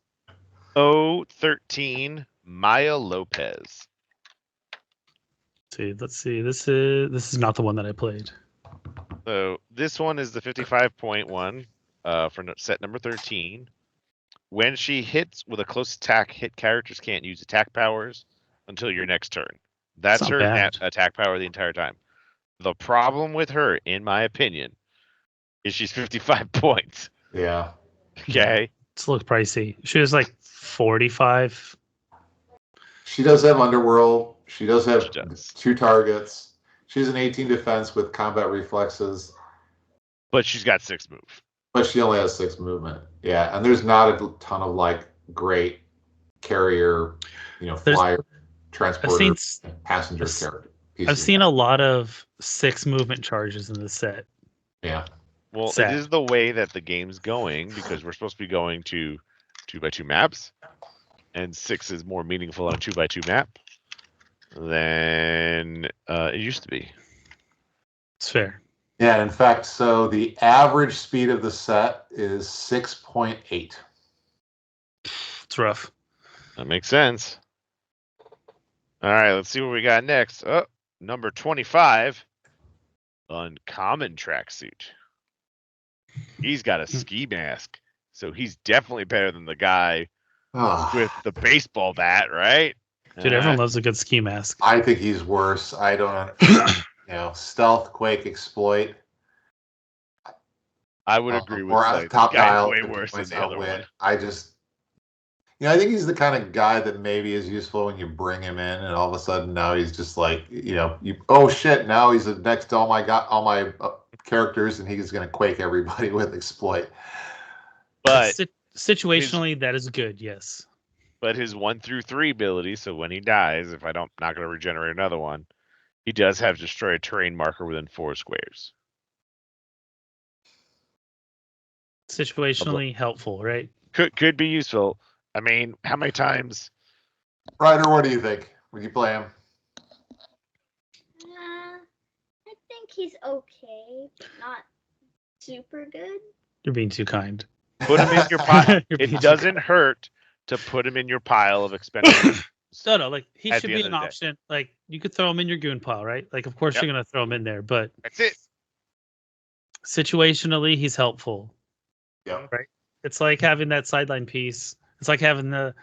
terrible. 013 Maya Lopez. Let's see. This is not the one that I played. So this one is the 55.1 for set number 13. When she hits with a close attack, hit characters can't use attack powers until your next turn. That's Not her bad. attack power the entire time. The problem with her, in my opinion, is she's 55 points. Yeah. Okay. It's a little pricey. She was like 45. She does have Underworld. She does have She does. 2 targets. She's an 18 defense with combat reflexes, But she's got 6 move. but she only has 6 movement. Yeah, and there's not a ton of great carrier, flyer, transporter, passenger character. I've pieces. seen a lot of 6 movement charges in the set. Yeah. Well, Sad. it is the way that the game's going because we're supposed to be going to 2x2 maps, and 6 is more meaningful on a 2x2 map than it used to be. It's fair. Yeah, in fact, so the average speed of the set is 6.8. It's rough. That makes sense. All right, let's see what we got next. Oh, number 25, Uncommon Tracksuit. He's got a ski mask, so he's definitely better than the guy with the baseball bat, right? Dude, everyone loves a good ski mask. I think he's worse. I don't stealth, quake, exploit. I would agree with or that. top This guy's dial. way worse than the other one. I just, I think he's the kind of guy that maybe is useful when you bring him in, and all of a sudden now he's just like, oh shit, now he's next to all my characters, and he's going to quake everybody with exploit. But Situationally, that is good, yes. But his 1 through 3 ability, so when he dies, if I don't not going to regenerate another one, he does have destroy a terrain marker within 4 squares. Situationally helpful, right? Could be useful. I mean, how many times? Ryder, what do you think? Would you play him? I think he's okay, but not super good. You're being too kind. Put him in your pile. You're being It too doesn't hurt to put him in your pile of expensive. No, like he At should the be end an of the day. option. Like you could throw him in your goon pile, right? Like of course Yep. you're gonna throw him in there, but That's it. situationally he's helpful. Yeah. Right. It's like having that sideline piece. It's like having the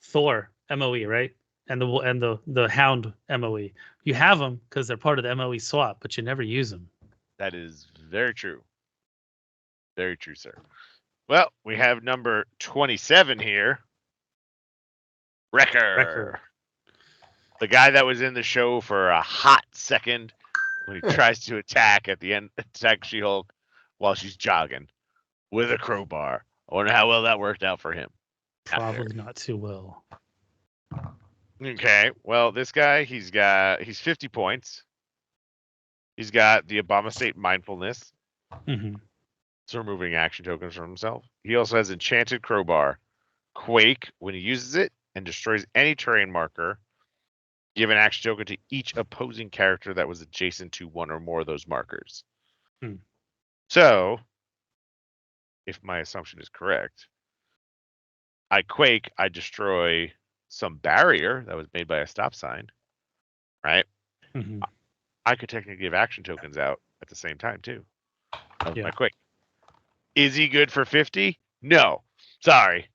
Thor MOE, right? And the Hound MOE. You have them because they're part of the MOE swap, but you never use them. That is very true. Very true, sir. Well, we have number 27 here. Wrecker. The guy that was in the show for a hot second when he tries to attack at the end, attack She-Hulk while she's jogging with a crowbar. I wonder how well that worked out for him. Probably not too well. Okay. Well, this guy, he's 50 points. He's got the Abomastate Mindfulness, Mm-hmm. so removing action tokens from himself. He also has Enchanted Crowbar, Quake when he uses it, and destroys any terrain marker. Give an action token to each opposing character that was adjacent to one or more of those markers. Hmm. So, if my assumption is correct, I Quake, I destroy some barrier that was made by a stop sign, right? Mm-hmm. I could technically give action tokens out at the same time, too, of Yeah. my Quake. Is he good for 50? No. Sorry.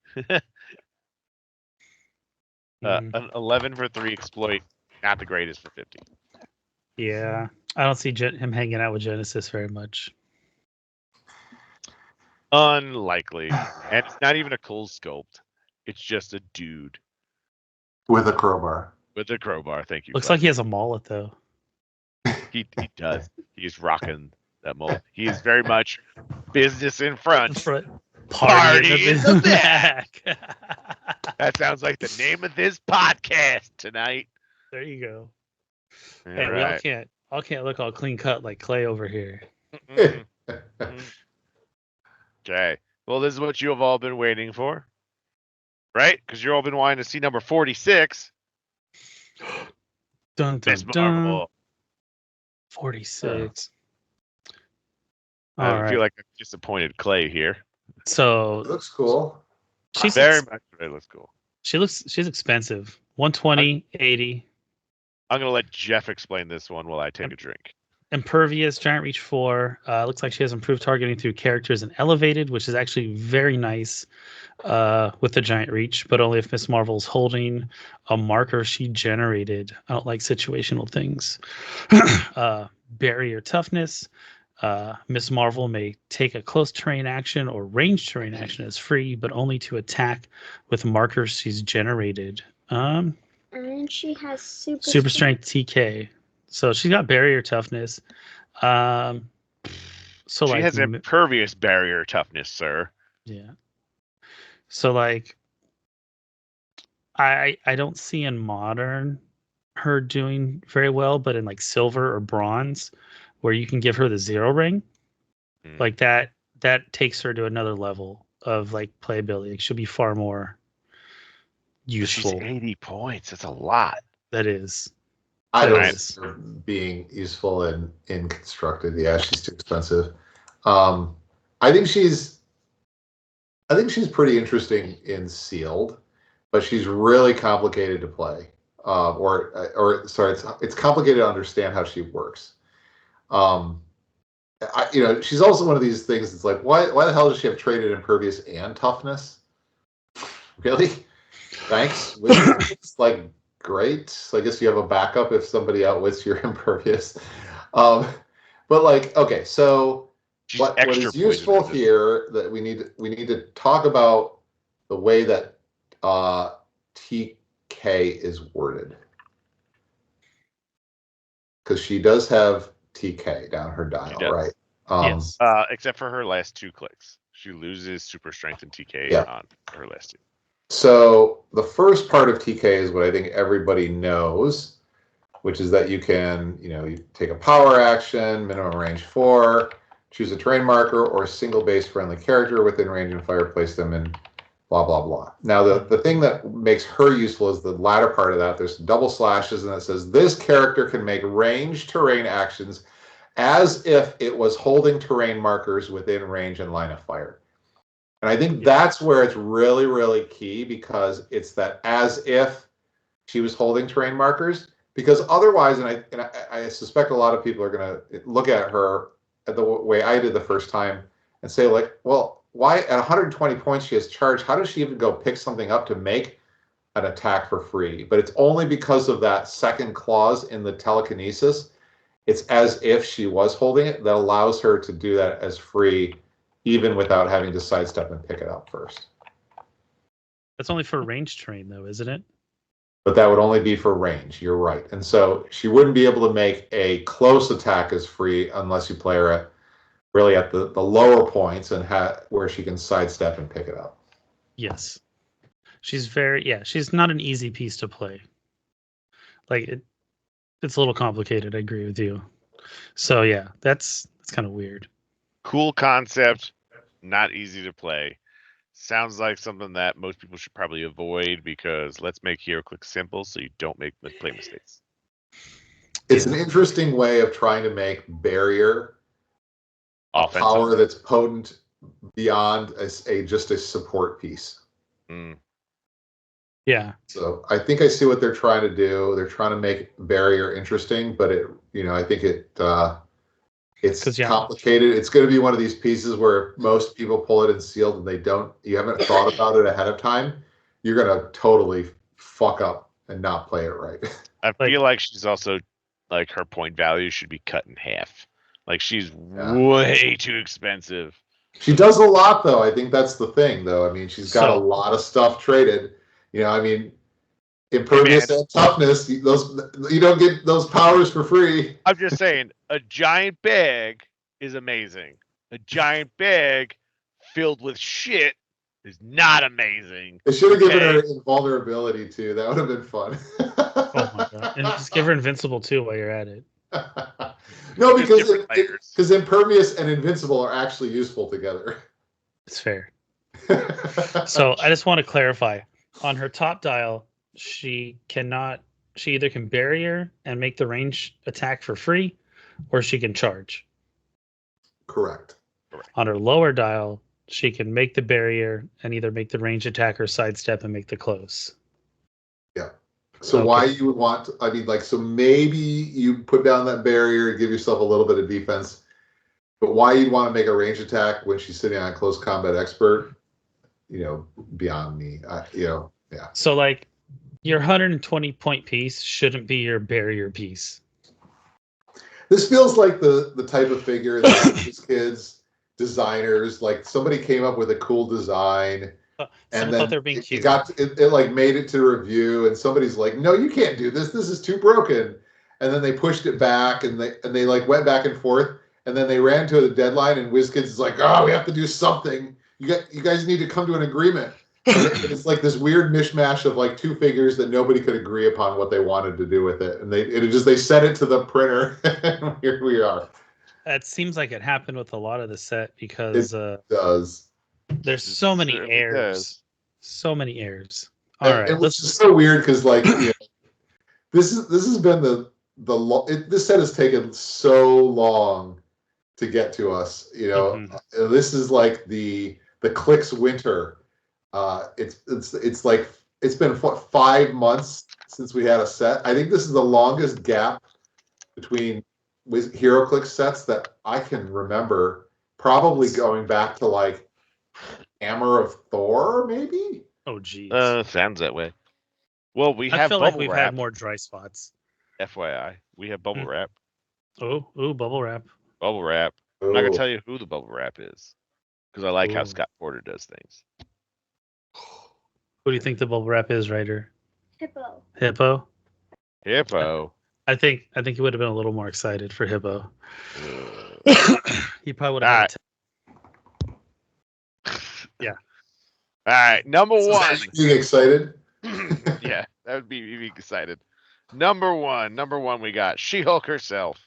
An 11 for 3 exploit, not the greatest for 50. Yeah. I don't see him hanging out with Genesis very much. Unlikely. And it's not even a cool sculpt. It's just a dude With a crowbar. with a crowbar. Thank you. Looks Clay. like he has a mullet, though. He does. He's rocking that mullet. He is very much business in front. Party in the back. That sounds like the name of this podcast tonight. There you go. All Hey, right. we all can't look all clean cut like Clay over here. Okay. Well, this is what you have all been waiting for, right? Because you've all been wanting to see number 46. Dun, dun, Miss dun. Marvel. 46. I All right. feel like I disappointed Clay here. So It looks cool. she's Very much. It looks cool. she's expensive. 120, 80. I'm going to let Jeff explain this one while I take a drink. Impervious, Giant Reach 4. Looks like she has improved targeting through characters and elevated, which is actually very nice with the Giant Reach, but only if Miss Marvel's holding a marker she generated. I don't like situational things. Barrier Toughness. Miss Marvel may take a close terrain action or range terrain action as free, but only to attack with markers she's generated. And she has Super strength TK. So she's got barrier toughness. So She like has impervious barrier toughness, sir. yeah. So like I don't see in modern her doing very well, but in like silver or bronze, where you can give her the 0 ring, like that takes her to another level of like playability. Like, she'll be far more useful. She's 80 points. That's a lot. That is. I don't Right. see her being useful in constructed. Yeah, she's too expensive. I think she's pretty interesting in sealed, but she's really complicated to play. Sorry, it's complicated to understand how she works. She's also one of these things. It's like, why the hell does she have traded impervious and toughness? Really? Thanks. It's like, great. So I guess you have a backup if somebody outwits your impervious. But like, okay, so what is useful here that we need to talk about the way that TK is worded, because she does have TK down her dial, right? Yes. Except for her last 2 clicks, she loses super strength and TK on her last 2. So the first part of TK is what I think everybody knows, which is that you can, you take a power action, minimum range 4, choose a terrain marker or a single base friendly character within range and fire, place them in blah, blah, blah. Now, the thing that makes her useful is the latter part of that. There's double slashes, and it says this character can make ranged terrain actions as if it was holding terrain markers within range and line of fire. And I think that's where it's really, really key, because it's that as if she was holding terrain markers. Because otherwise, and I suspect a lot of people are going to look at her the way I did the first time and say, like, well, why at 120 points she has charge? How does she even go pick something up to make an attack for free? But it's only because of that second clause in the telekinesis. It's as if she was holding it that allows her to do that as free, even without having to sidestep and pick it up first. That's only for range terrain, though, isn't it? But that would only be for range. You're right. And so she wouldn't be able to make a close attack as free unless you play her at the lower points and where she can sidestep and pick it up. Yes. She's not an easy piece to play. Like it's a little complicated. I agree with you. So yeah, that's kind of weird. Cool concept, not easy to play. Sounds like something that most people should probably avoid because let's make Heroclix simple so you don't play mistakes. It's an interesting way of trying to make barrier a Offensive. power that's potent beyond just a support piece. Mm. Yeah. So I think I see what they're trying to do. They're trying to make barrier interesting, but I think it's complicated. It's going to be one of these pieces where most people pull it in sealed and you haven't thought about it ahead of time. You're going to totally fuck up and not play it right. I feel like she's also like her point value should be cut in half. Like she's way too expensive. She does a lot though. I think that's the thing though. I mean, she's got a lot of stuff traded. Impervious and toughness, you don't get those powers for free. I'm just saying, a giant bag is amazing. A giant bag filled with shit is not amazing. They should have given her invulnerability too. That would have been fun. Oh my god! And just give her invincible too while you're at it. No, because impervious and invincible are actually useful together. It's fair. So I just want to clarify on her top dial. She either can barrier and make the range attack for free, or she can charge. Correct. On her lower dial, she can make the barrier and either make the range attack or sidestep and make the close. Yeah. So why you would want so maybe you put down that barrier and give yourself a little bit of defense, but why you'd want to make a range attack when she's sitting on a close combat expert, beyond me. Yeah. So your 120 point piece shouldn't be your barrier piece. This feels like the type of figure that these kids, designers, like somebody came up with a cool design, and then they're being cute. It made it to review, and somebody's like, "No, you can't do this. This is too broken." And then they pushed it back, and they went back and forth, and then they ran to the deadline, and WizKids is like, "Oh, we have to do something. You guys need to come to an agreement." It's like this weird mishmash of two figures that nobody could agree upon what they wanted to do with it, and they sent it to the printer, and here we are. It seems like it happened with a lot of the set because it does. There's so many errors, so many errors. All right, which is so weird because this has been this set has taken so long to get to us. This is like the Clix winter. It's been 5 months since we had a set. I think this is the longest gap between Heroclix sets that I can remember, probably going back to Hammer of Thor, maybe. Oh geez. Sounds that way. Well, I feel like we've had more dry spots. FYI, we have bubble wrap. Oh, bubble wrap. Bubble wrap. I'm not gonna tell you who the bubble wrap is because I like how Scott Porter does things. Who do you think the bubble wrap is, Ryder? Hippo. Hippo. I think he would have been a little more excited for Hippo. He probably would have. Yeah. All right, number one. Being excited. Yeah, that would be being excited. Number one, we got She-Hulk herself.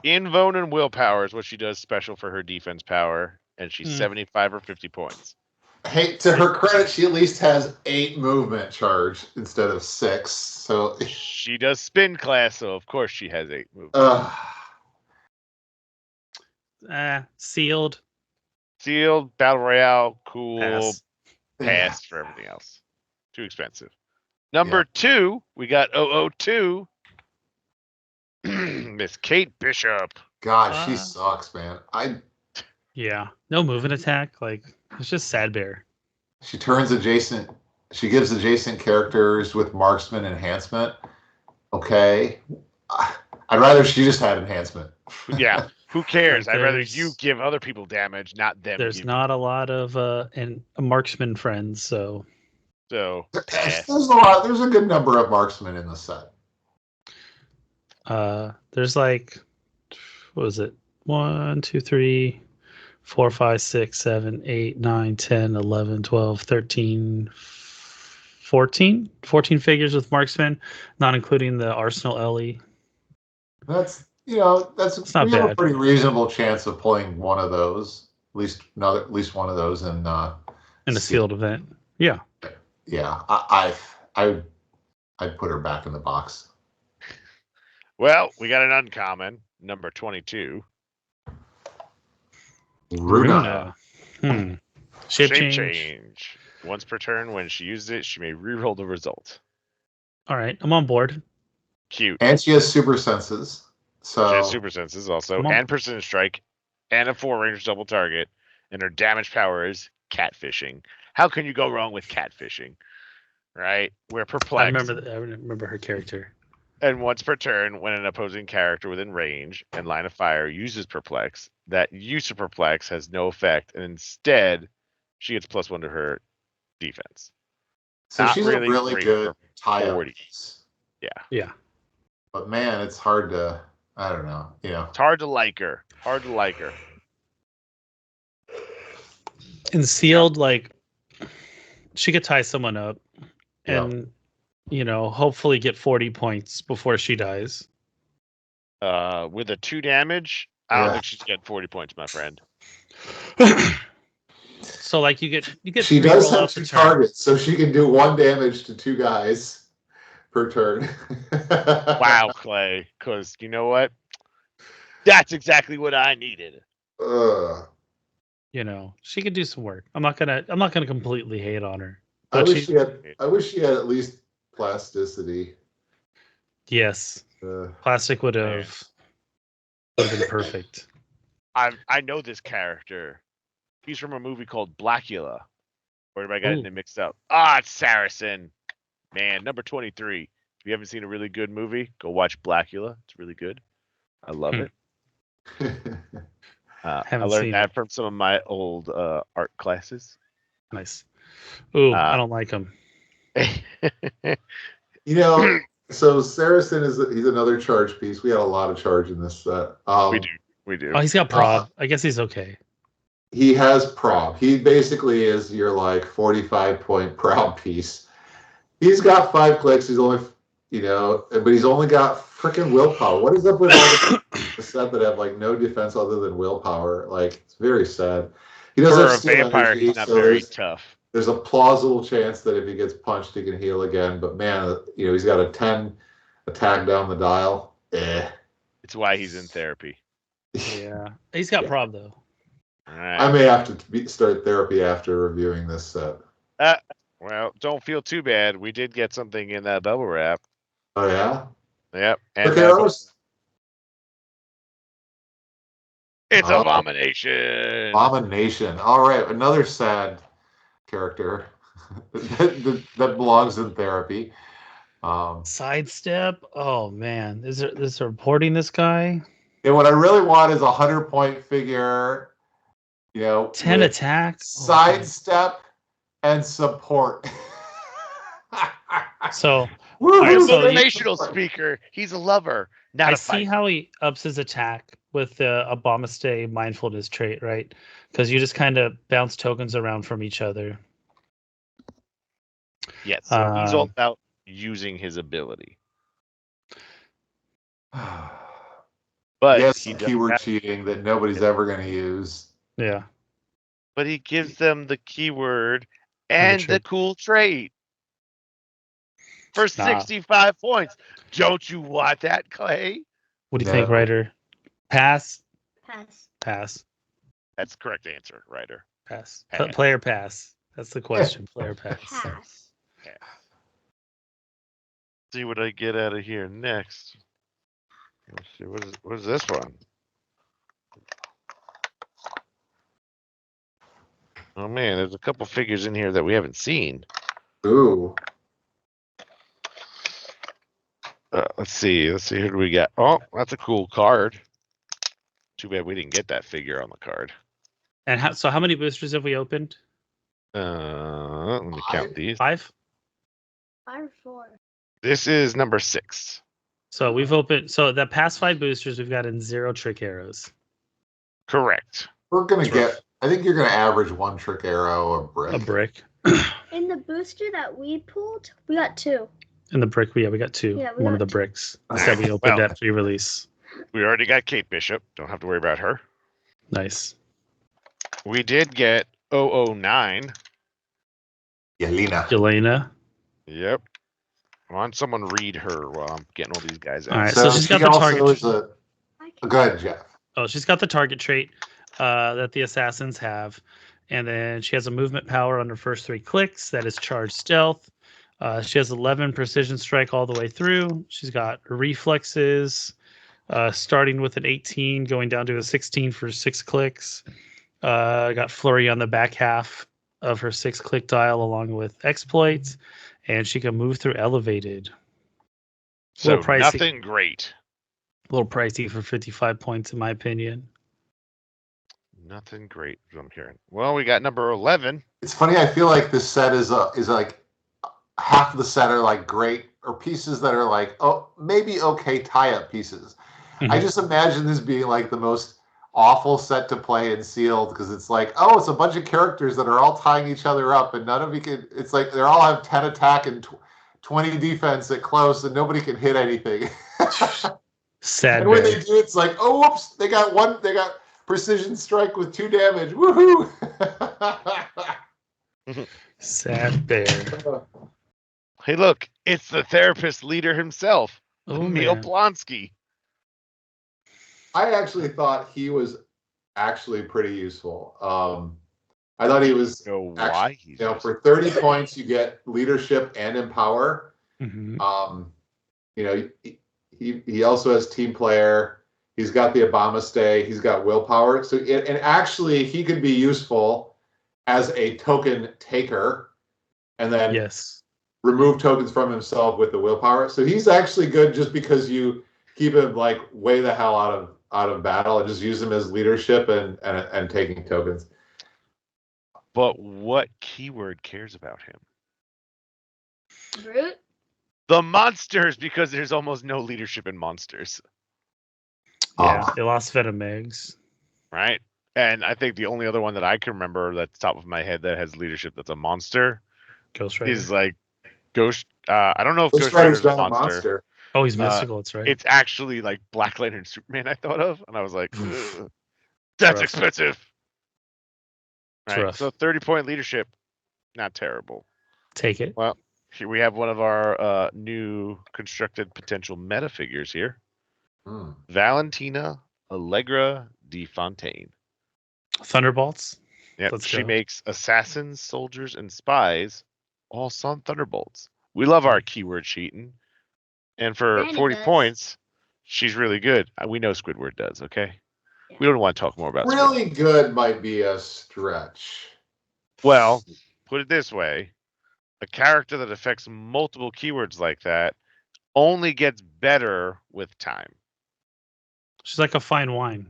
Invone and willpower is what she does special for her defense power, and she's 75 or 50 points. Hey, to her credit, she at least has 8 movement charge instead of 6. So she does spin class, so of course she has 8 movement. Sealed, battle royale, cool. Pass for everything else. Too expensive. Number 2, we got 002. Miss Kate Bishop. God, she sucks, man. No movement attack. It's just sad bear. She turns adjacent. She gives adjacent characters with marksman enhancement. Okay. I'd rather she just had enhancement. Yeah. Who cares? I'd rather you give other people damage, not them. There's not a lot of marksman friends, so. There's a good number of marksmen in the set. There's what was it? 1, 2, 3, 4, 5, 6, 7, 8, 9, 10, 11, 12, 13, 14 figures with marksman, not including the Arsenal LE. That's It's not we have a bad. pretty reasonable chance of pulling one of those, at least one of those in a sealed event. Yeah. Yeah, I'd put her back in the box. Well, we got an uncommon, number 22. Runa. Shape Shape change. change. Once per turn, when she uses it, she may reroll the result. All right, I'm on board. Cute. And she has super senses. So She has super senses also, and precision strike, and a 4-range double target, and her damage power is catfishing. How can you go wrong with catfishing? Right? We're perplexed. I remember her character. And once per turn, when an opposing character within range and line of fire uses perplex, that use of perplex has no effect, and instead, she gets +1 to her defense. So Not she's really a really great good for tie-up 40. piece. Yeah. But man, it's hard to. I don't know. It's hard to like her. In sealed, like she could tie someone up, and hopefully get 40 points before she dies. With a 2 damage, I don't think she's getting 40 points, my friend. So like you get. She does have 2 targets, so she can do 1 damage to 2 guys per turn. Wow, Clay, because you know what? That's exactly what I needed. She could do some work. I'm not gonna completely hate on her. I wish she had at least plasticity. Yes. Plastic would have been perfect. I know this character. He's from a movie called Blackula. Or have I got it mixed up? It's Saracen. Man, number 23. If you haven't seen a really good movie, go watch Blackula. It's really good. I love it. I learned that from some of my old art classes. Nice. Ooh, I don't like him. So Saracen he's another charge piece. We had a lot of charge in this set. We do. Oh, he's got prob. I guess he's okay. He has prob. He basically is your 45-point prob piece. He's got 5 clicks. He's only, but he's only got freaking willpower. What is up with all the set that have no defense other than willpower? It's very sad. He doesn't have a vampire. He's not very tough. There's a plausible chance that if he gets punched, he can heal again. But man, he's got a 10 attack down the dial. It's why he's in therapy. Yeah, he's got prob though. All right. I may have to start therapy after reviewing this set. Well, don't feel too bad. We did get something in that bubble wrap. Oh yeah. Yep. And it's Abomination. Abomination. All right, another sad character that belongs in therapy. Sidestep. Oh man, is there reporting this guy? And what I really want is a 100-point figure. 10 attacks. Sidestep and support. So motivational speaker. He's a lover. Not I a fighter. see how he ups his attack with the Abominstay mindfulness trait, right? Because you just kind of bounce tokens around from each other. Yes, so he's all about using his ability. But yes, keyword cheating that nobody's ever going to use. Yeah. But he gives them the keyword and the cool trait for 65 points. Don't you want that, Clay? What do you think, Ryder? Pass? Pass. That's the correct answer, Ryder. Pass. Player pass. That's the question. Player pass. Pass. See what I get out of here next. Let's see. What is this one? Oh man, there's a couple figures in here that we haven't seen. Ooh. Let's see. Who do we got? Oh, that's a cool card. Too bad we didn't get that figure on the card. And how many boosters have we opened? Let me count these. 5? 5 or 4. This is number 6. So we've opened. So the past 5 boosters we've gotten 0 trick arrows. Correct. We're gonna get. I think you're gonna average 1 trick arrow a brick. In the booster that we pulled, we got 2. In the brick, we got 2. Yeah, we One of got the 2. bricks that we opened Well. at pre-release. We already got Kate Bishop. Don't have to worry about her. Nice. We did get 009. Yelena. Yep. Come on, someone read her while I'm getting all these guys out. All right, so she's got she the also target. is a. Go ahead, Jeff. Oh, she's got the target trait that the assassins have. And then she has a movement power on her first 3 clicks. That is charged stealth. She has 11 precision strike all the way through. She's got reflexes, starting with an 18, going down to a 16 for 6 clicks. Got flurry on the back half of her 6-click dial along with exploits. And she can move through elevated. So pricey. nothing great. A little pricey for 55 points, in my opinion. Nothing great, is what I'm hearing. Well, we got number 11. It's funny. I feel like this set is like half of the set are like great, or pieces that are like, oh, maybe okay tie-up pieces. Mm-hmm. I just imagine this being like the most awful set to play in sealed, because it's like, oh, it's a bunch of characters that are all tying each other up, and none of you can. It's like they all have 10 attack and 20 defense at close, and nobody can hit anything. Sad. And when they do, it's like, oh, whoops, they got precision strike with 2 damage. Woohoo! Sad bear. Hey, look, it's the therapist leader himself, Emil man. Blonsky. I actually thought he was actually pretty useful. I thought he was. You know why? For 30 points, you get leadership and empower. Mm-hmm. He also has team player. He's got the Obama stay. He's got willpower. So and actually, he could be useful as a token taker, and then remove tokens from himself with the willpower. So he's actually good just because you keep him like way the hell out of battle and just use him as leadership and taking tokens. But what keyword cares about him? Brute? The monsters, because there's almost no leadership in monsters. Yeah, they lost Venom Eggs. Right? And I think the only other one that I can remember that's top of my head that has leadership that's a monster Ghost Rider. is like Ghost. I don't know if Ghost Rider's not a monster. Oh, he's mystical. That's right. It's actually like Black Lantern Superman I thought of, and I was like, that's expensive. Right. So 30-point leadership, not terrible. Take it. Well, here we have one of our new constructed potential meta figures here. Valentina Allegra de Fontaine. Thunderbolts. Yep. She makes assassins, soldiers, and spies all Sun Thunderbolts. We love our keyword cheating. And for 40 points, she's really good. We know Squidward does, okay? Yeah. We don't want to talk more about really Squidward. Good might be a stretch. Well, put it this way. A character that affects multiple keywords like that only gets better with time. She's like a fine wine.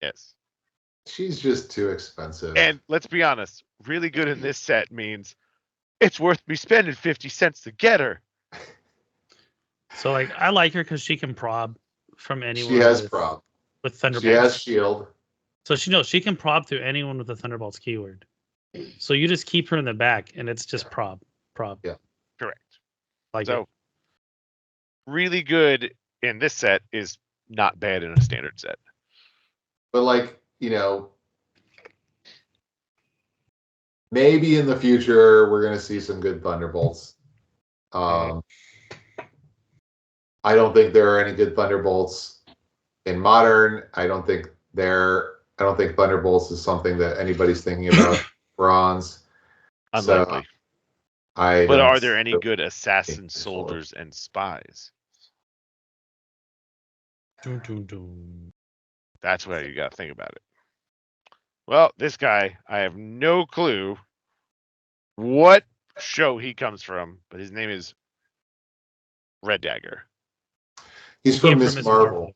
Yes. She's just too expensive. And let's be honest, really good in this set means it's worth me spending 50 cents to get her. So, like, I like her because she can prob from anyone. She has prob. With Thunderbolts. She has shield. So she can prob through anyone with the Thunderbolts keyword. So you just keep her in the back, and it's just prob. Yeah. Correct. Like so, really good in this set is not bad in a standard set. But, like, maybe in the future we're going to see some good Thunderbolts. I don't think there are any good Thunderbolts in Modern. I don't think Thunderbolts is something that anybody's thinking about. Bronze. Unlikely. So, but are there any good assassins, soldiers, and spies? That's where you got to think about it. Well, this guy, I have no clue what show he comes from, but his name is Red Dagger. He's from Miss Marvel.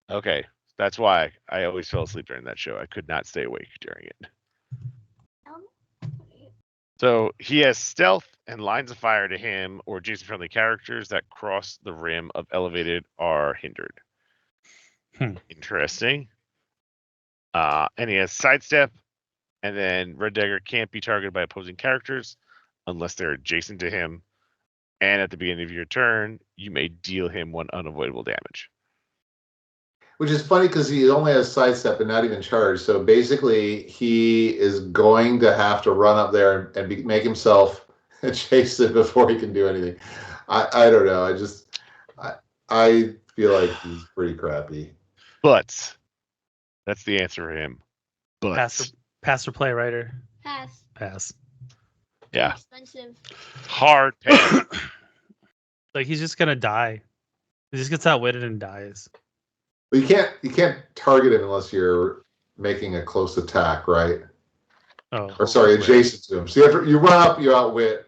Okay, that's why I always fell asleep during that show. I could not stay awake during it. So he has stealth and lines of fire to him or adjacent-friendly characters that cross the rim of elevated are hindered. Interesting. And he has sidestep, and then Red Dagger can't be targeted by opposing characters unless they're adjacent to him. And at the beginning of your turn, you may deal him 1 unavoidable damage. Which is funny because he only has sidestep and not even charge. So basically, he is going to have to run up there and make himself adjacent before he can do anything. I don't know. I feel like he's pretty crappy. But that's the answer for him. But Pass or play, Ryder? Pass. Yeah. Expensive. Hard pass. Like he's just gonna die. He just gets outwitted and dies. But you can't target him unless you're making a close attack, right? Oh. Or sorry, adjacent to him. So you run up, you outwit.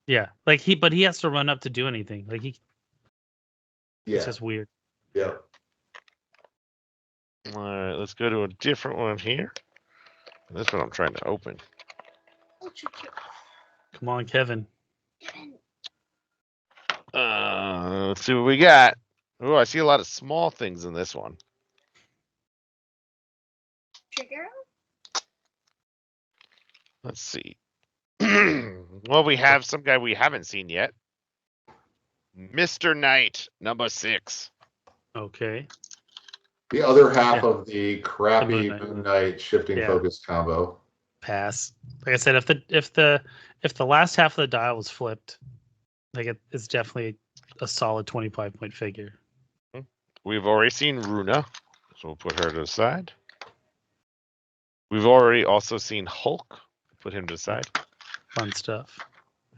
Yeah. Like he has to run up to do anything. Like Yeah. It's just weird. Yeah. All right, let's go to a different one here. This one I'm trying to open. Come on, Kevin. Let's see what we got. Oh, I see a lot of small things in this one. Trigger? Let's see. Well, we have some guy we haven't seen yet. Mr. Knight, number 6. Okay. The other half of the crappy The Moon Knight shifting focus combo. Pass. Like I said, if the last half of the dial was flipped, like it's definitely a solid 25-point figure. We've already seen Runa, so we'll put her to the side. We've already also seen Hulk. Put him to the side. Fun stuff.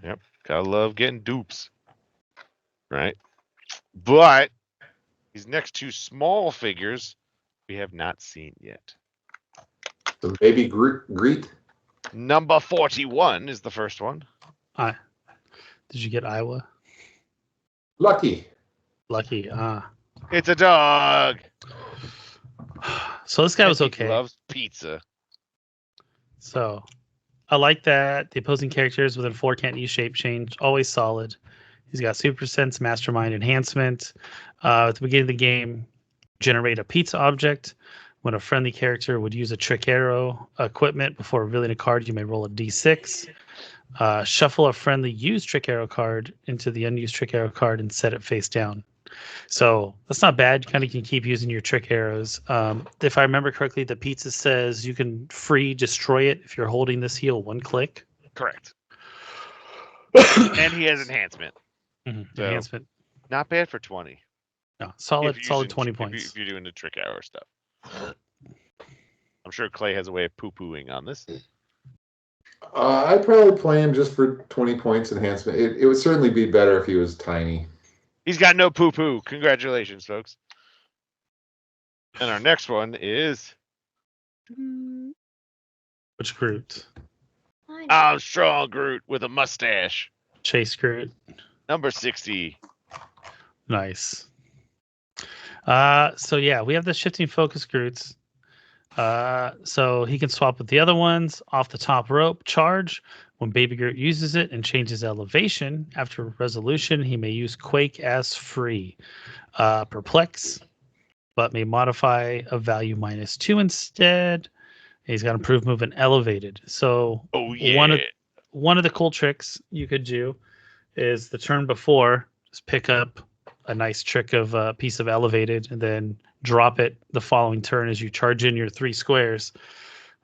Yep. Gotta love getting dupes. Right? But these next 2 small figures we have not seen yet. So maybe Greet. Number 41 is the first one. Did you get Iowa? Lucky. It's a dog. So this guy was okay. He loves pizza. So I like that. The opposing characters within 4 can't use shape change. Always solid. He's got Super Sense, Mastermind Enhancement. At the beginning of the game, generate a pizza object. When a friendly character would use a trick arrow equipment before revealing a card, you may roll a d6. Shuffle a friendly used trick arrow card into the unused trick arrow card and set it face down. So that's not bad. You kind of can keep using your trick arrows. If I remember correctly, the pizza says you can free destroy it if you're holding this heel 1 click. Correct. And he has enhancement. Mm-hmm. So, enhancement. Not bad for 20. No, solid 20 points. If you're doing the trick arrow stuff. I'm sure Clay has a way of poo-pooing on this. I'd probably play him just for 20 points enhancement. It would certainly be better if he was tiny. He's got no poo-poo. Congratulations, folks. And our next one is... Which Groot? Armstrong Groot with a mustache. Chase Groot. Number 60. Nice. So yeah, we have the shifting focus Groots. So he can swap with the other ones off the top rope. Charge. When Baby Groot uses it and changes elevation after resolution, he may use Quake as free. Perplex, but may modify a value -2 instead. He's got improved move and elevated. So one of the cool tricks you could do is the turn before, just pick up a nice trick of a piece of elevated and then drop it the following turn as you charge in your 3 squares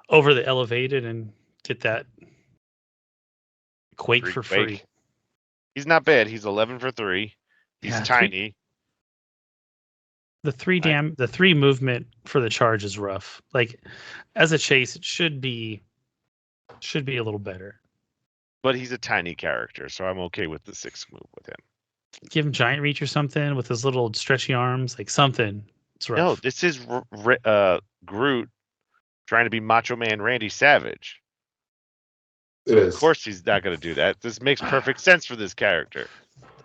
over the elevated and get that Quake for free. He's not bad. He's 11 for 3. He's tiny. The 3 movement for the charge is rough. Like as a chase, it should be a little better. But he's a tiny character, so I'm okay with the 6 move with him. Give him giant reach or something with his little stretchy arms, like something. It's rough. No, this is Groot trying to be Macho Man Randy Savage. It is. Of course he's not going to do that. This makes perfect sense for this character.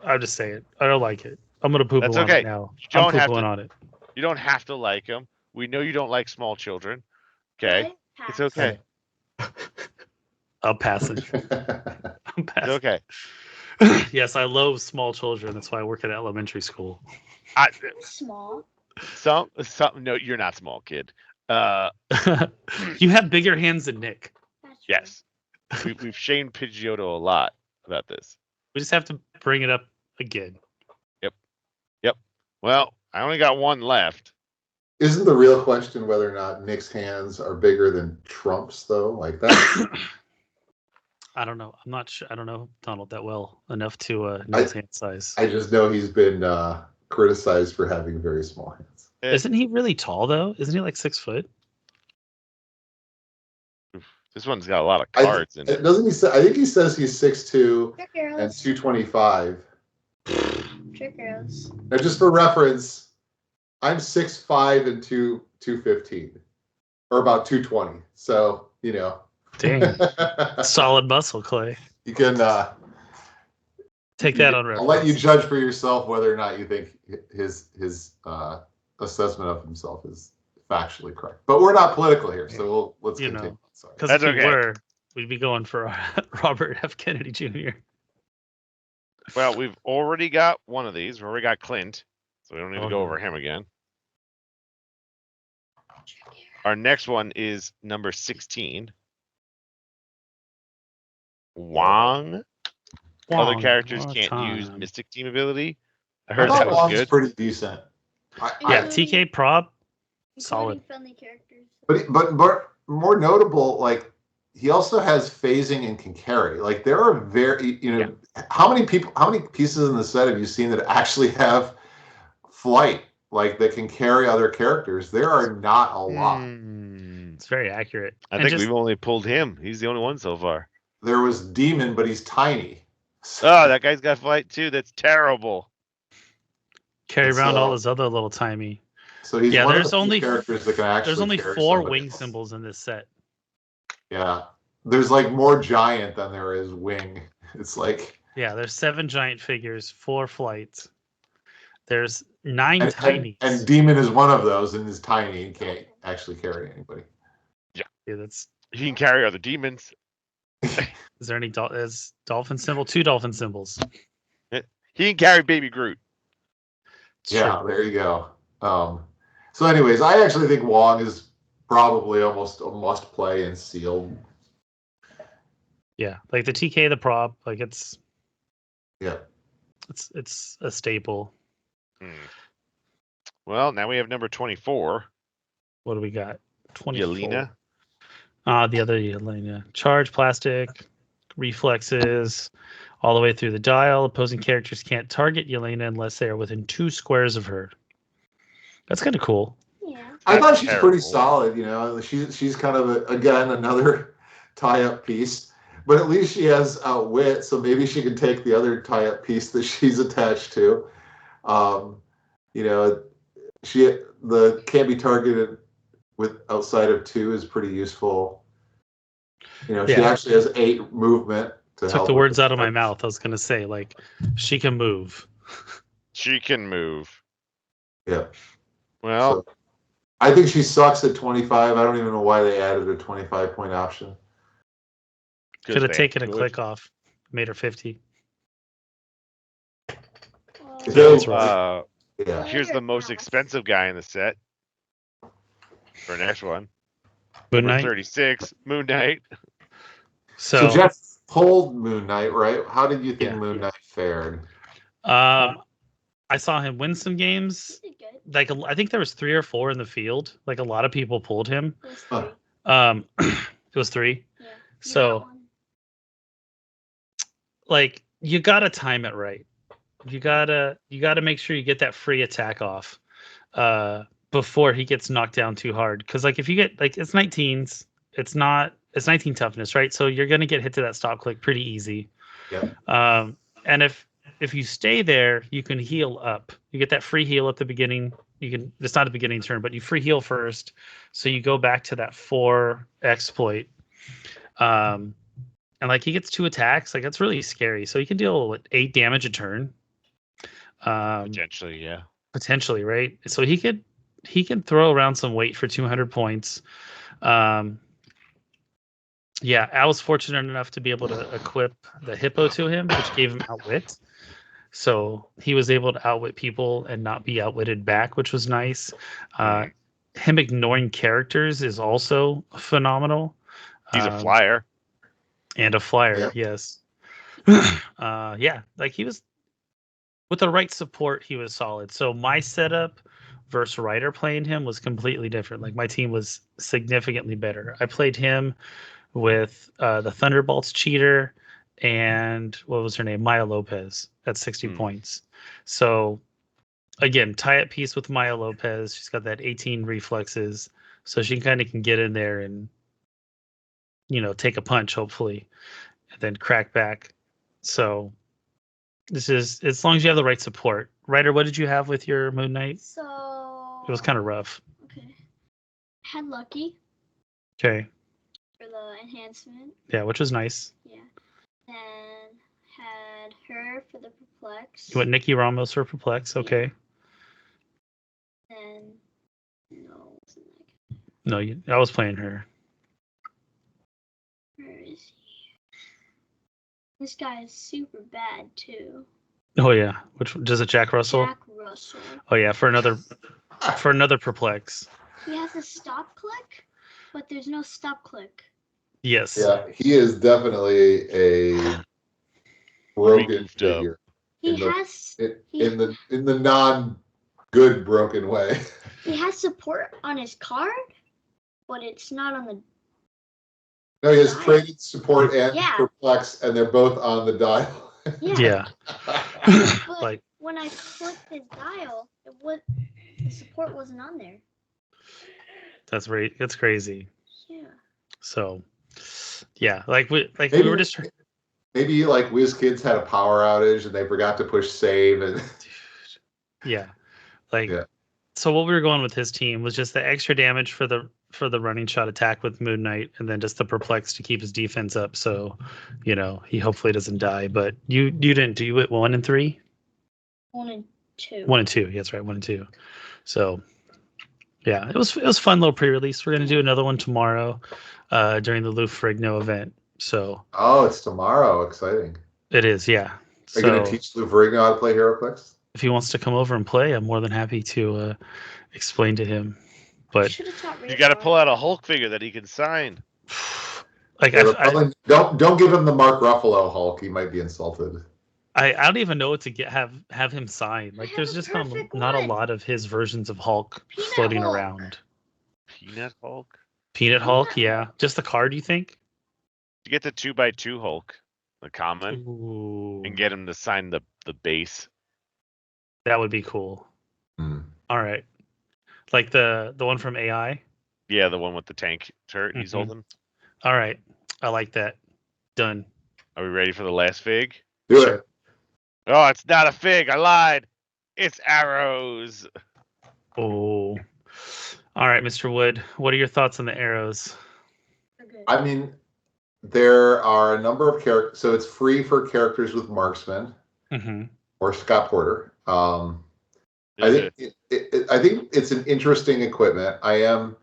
I'll just say it. I don't like it. I'm going to poo-poo on it now. I'm poo-pooing on it. You don't have to like him. We know you don't like small children. Okay? It's okay. I'll pass it. It's okay. Yes, I loathe small children. That's why I work at elementary school. Small. No, you're not small, kid. You have bigger hands than Nick. Yes. We've shamed Pidgeotto a lot. about this. We just have to bring it up again. Yep. Well, I only got one left. Isn't the real question whether or not Nick's hands are bigger than Trump's, though? Like that. I don't know. I'm not sure. I don't know Donald that well enough to know his hand size. I just know he's been criticized for having very small hands. Isn't he really tall though? Isn't he like 6 foot? This one's got a lot of cards in it. Doesn't he say? I think he says he's 6'2" Trick and arrows. 225. Trick arrows. Now, just for reference, I'm 6'5" and 215, or about 220. So Dang, solid muscle, Clay. you can Take that on I'll reference. let you judge for yourself whether or not you think his assessment of himself is factually correct. But we're not political here, so let's continue. Sorry. Because That's if we okay. were, we'd be going for Robert F. Kennedy Jr. Well, we've already got one of these. We already got Clint, so we don't need to go over him again. Our next one is number 16. Wong. Other characters can't use Mystic Team ability. I heard that was Wong's good. pretty decent. Yeah, TK prop, solid. Including friendly characters. But more notable, like he also has phasing and can carry. Like there are very how many pieces in the set have you seen that actually have flight, like that can carry other characters? There are not a lot. It's very accurate. I think we've only pulled him. He's the only one so far. There was Demon, but he's tiny. Oh, that guy's got flight too. That's terrible. Carry around all his other little timey. So he's one there's of the only few characters that can actually. There's only carry 4 somebody wing else. symbols in this set. Yeah, there's like more giant than there is wing. It's like there's 7 giant figures, 4 flights. There's 9 and tinies. and Demon is one of those and is tiny and can't actually carry anybody. Yeah, that's. He can carry other demons. Is there any dolphin symbol? 2 dolphin symbols. He can carry Baby Groot. Yeah, Sure. there you go. So anyways, I actually think Wong is probably almost a must play in sealed. Yeah, like the TK, the prop, like it's Yeah. it's a staple. Well, now we have number 24. What do we got? 24. Yelena. The other Yelena. Charge, plastic, reflexes, all the way through the dial. Opposing characters can't target Yelena unless they are within 2 squares of her. That's kind of cool. Yeah. I thought she's terrible. pretty solid. She's kind of again another tie-up piece, but at least she has wit, so maybe she can take the other tie-up piece that she's attached to. The can't be targeted with outside of 2 is pretty useful. She actually has 8 movement. Took the words out of my mouth. I was gonna say, like, she can move. She can move. Yeah. Well, So, I think she sucks at 25. I don't even know why they added a 25-point option. Should have taken a click off. Made her 50. That's right. Yeah. Here's the most expensive guy in the set. For next one. Moon Number Knight. 36, Moon Knight. So Jeff pulled Moon Knight, right? How did you think Yeah. Moon Knight fared? I saw him win some games. He did good. Like I think there was 3 or 4 in the field. Like a lot of people pulled him. It was Huh. 3. It was 3. Yeah. So- You got one. Like you gotta time it right. You gotta make sure you get that free attack off before he gets knocked down too hard. Because like if you get like it's 19s, it's 19 toughness, right? So you're gonna get hit to that stop click pretty easy. Yeah. And if you stay there, you can heal up. You get that free heal at the beginning. It's not a beginning turn, but you free heal first. So you go back to that 4 exploit. And like he gets 2 attacks, like that's really scary. So he can deal with 8 damage a turn. Potentially, yeah. Potentially, right? So he can throw around some weight for 200 points. Yeah, I was fortunate enough to be able to equip the hippo to him, which gave him outwit. So he was able to outwit people and not be outwitted back, which was nice. Him ignoring characters is also phenomenal. He's a flyer. And a flyer, Yeah. yes. Yeah, like he was with the right support, he was solid. So my setup versus Ryder playing him was completely different. Like my team was significantly better. I played him with the Thunderbolts cheater and what was her name? Maya Lopez at 60 points. So again, tie up piece with Maya Lopez. She's got that 18 reflexes, so she kind of can get in there and take a punch hopefully, and then crack back. So this is as long as you have the right support. Ryder, what did you have with your Moon Knight? So It was kind of rough. okay. Had Lucky Okay. for the enhancement. Yeah, which was nice. Yeah. Then had her for the perplex. You went Nikki Ramos for perplex. Okay. Then no, wasn't that good? No, I was playing her. Where is he? This guy is super bad too. Oh yeah, which does it? Jack Russell. Jack Russell. Oh yeah, for another perplex. He has a stop click, but there's no stop click. Yes. Yeah, he is definitely a broken figure. He in the non-good broken way. He has support on his card, but it's not on the. No, he has traded support and Yeah. perplex, and they're both on the dial. Yeah. But Like when I clicked his dial, the support wasn't on there. that's right. That's crazy. Yeah. So, yeah, we were just. Maybe like WizKids had a power outage and they forgot to push save and. Yeah, So what we were going with his team was just the extra damage for the running shot attack with Moon Knight, and then just the perplex to keep his defense up. So, he hopefully doesn't die. But you didn't do it 1 and 3. 1 and 2. 1 and 2. Yeah, that's right. 1 and 2. So, yeah, it was fun little pre-release. We're gonna do another one tomorrow, during the Lou Ferrigno event. So. Oh, it's tomorrow! Exciting. It is, yeah. Are you gonna teach Lou Ferrigno how to play Heroclix? If he wants to come over and play, I'm more than happy to explain to him. But you got to pull out a Hulk figure that he can sign. Like, don't give him the Mark Ruffalo Hulk. He might be insulted. I don't even know what to have him sign. Like, there's just not a lot of his versions of Hulk floating around. Peanut Hulk. Peanut Hulk, yeah. Just the card, you think? You get the 2x2 Hulk, the common, and get him to sign the base. That would be cool. All right. Like the one from AI? Yeah, the one with the tank turret he's holding. All right. I like that. Done. Are we ready for the last fig? Do it. Oh, it's not a fig. I lied. It's arrows. Oh. All right, Mr. Wood. What are your thoughts on the arrows? I mean, there are a number of characters. So it's free for characters with Marksman or Scott Porter. I think it's an interesting equipment. I am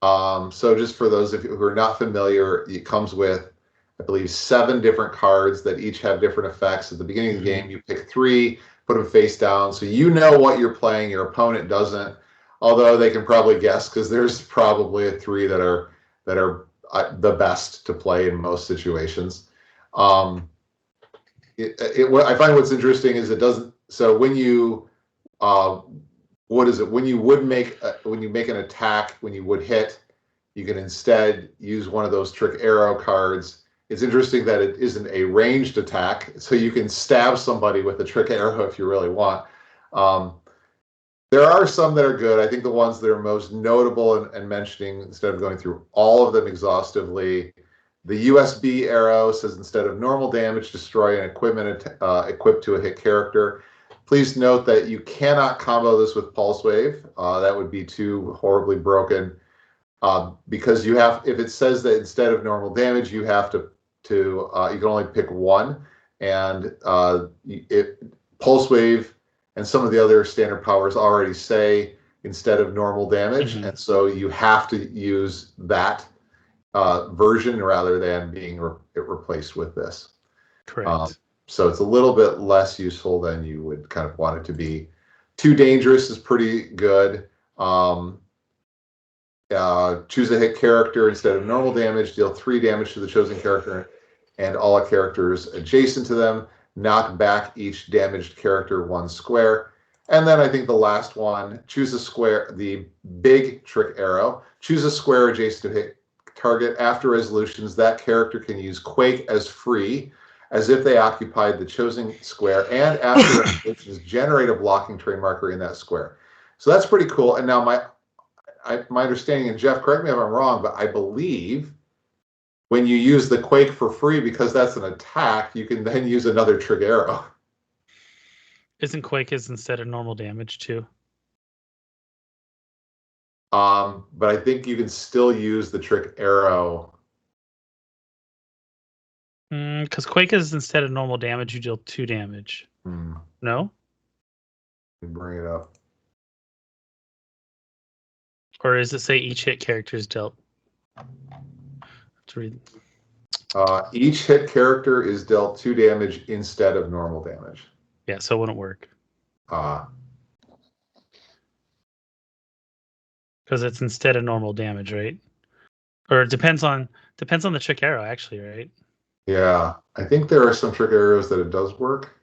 so just for those of you who are not familiar, it comes with, I believe, 7 different cards that each have different effects. At the beginning of the game, you pick 3, put them face down, so you know what you're playing. Your opponent doesn't, although they can probably guess because there's probably 3 that are the best to play in most situations. I find what's interesting is it doesn't. So when you when you make an attack, when you would hit, you can instead use one of those trick arrow cards. It's interesting that it isn't a ranged attack, so you can stab somebody with a trick arrow if you really want. There are some that are good. I think the ones that are most notable and mentioning, instead of going through all of them exhaustively, the USB arrow says instead of normal damage, destroy an equipment equipped to a hit character. Please note that you cannot combo this with Pulse Wave. That would be too horribly broken. Because you have, if it says that instead of normal damage, you have to you can only pick 1, and Pulse Wave and some of the other standard powers already say instead of normal damage, and so you have to use that version rather than being replaced with this. Correct. So it's a little bit less useful than you would kind of want it to be. Too dangerous is pretty good. Choose a hit character instead of normal damage. Deal 3 damage to the chosen character and all characters adjacent to them. Knock back each damaged character 1 square. And then I think the last one, choose a square, the big trick arrow. Choose a square adjacent to hit target. After resolutions, that character can use Quake as free, as if they occupied the chosen square, and after resolutions, generate a blocking terrain marker in that square. So that's pretty cool. And now my understanding, and Jeff, correct me if I'm wrong, but I believe when you use the Quake for free, because that's an attack, you can then use another trick arrow. Isn't Quake is instead of normal damage too? But I think you can still use the trick arrow. Because Quake is instead of normal damage, you deal 2 damage. No? Let me bring it up. Or does it say each hit character is dealt? Let's read. Each hit character is dealt 2 damage instead of normal damage. Yeah, so it wouldn't work. Because it's instead of normal damage, right? Or it depends on the trick arrow, actually, right? Yeah, I think there are some trick arrows that it does work.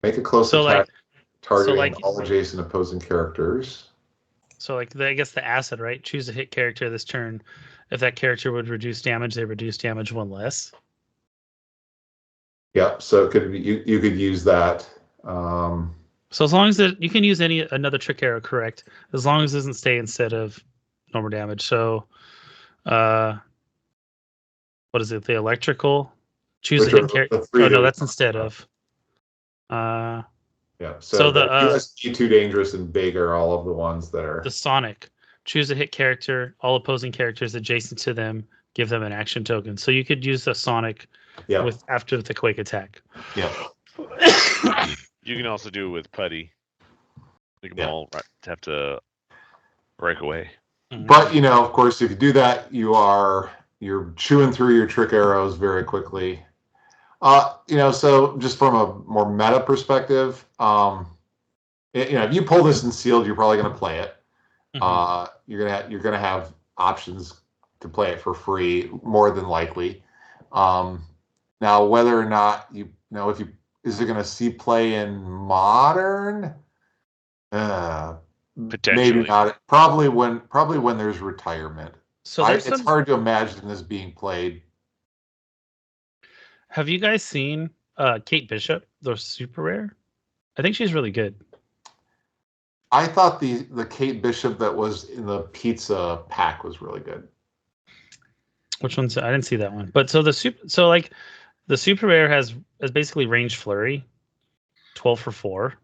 Make a close attack targeting all adjacent opposing characters. So, I guess the acid, right? Choose a hit character this turn. If that character would reduce damage, they reduce damage 1 less. Yep. So it could be, you could use that. So as long as you can use another trick arrow, correct? As long as it doesn't stay instead of normal damage. So, what is it? The electrical. Choose a hit character. Oh no, that's instead of. Yeah. So the USP, Too Dangerous, and Big are all of the ones that are. The Sonic. Choose a hit character. All opposing characters adjacent to them, give them an action token. So you could use the Sonic after the Quake attack. Yeah. You can also do it with Putty. Make them all have to break away. But of course, if you do that, you're chewing through your trick arrows very quickly. So just from a more meta perspective, if you pull this in sealed, you're probably going to play it. You're gonna have options to play it for free, more than likely. Now, whether or not is it going to see play in modern? Potentially, maybe not. Probably when there's retirement. So it's hard to imagine this being played. Have you guys seen Kate Bishop, the super rare? I think she's really good. I thought the Kate Bishop that was in the pizza pack was really good. Which one's? I didn't see that one. But the super rare has basically range flurry, 12 for 4.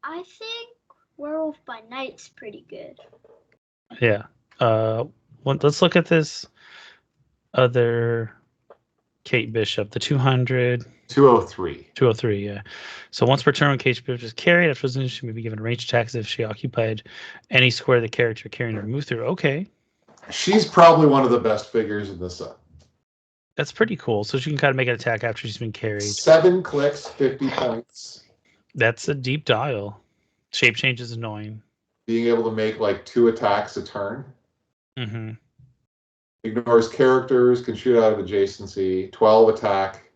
I think Werewolf by Night's pretty good. Yeah. Let's look at this other Kate Bishop, the 200. 203. 203, yeah. So once per turn, when Kate Bishop is carried, after resolution, she may be given range attacks if she occupied any square the character carrying her move through. Okay. She's probably one of the best figures in the set. That's pretty cool. So she can kind of make an attack after she's been carried. 7 clicks, 50 points. That's a deep dial. Shape change is annoying. Being able to make 2 attacks a turn. Mm-hmm. Ignores characters, can shoot out of adjacency, 12 attack.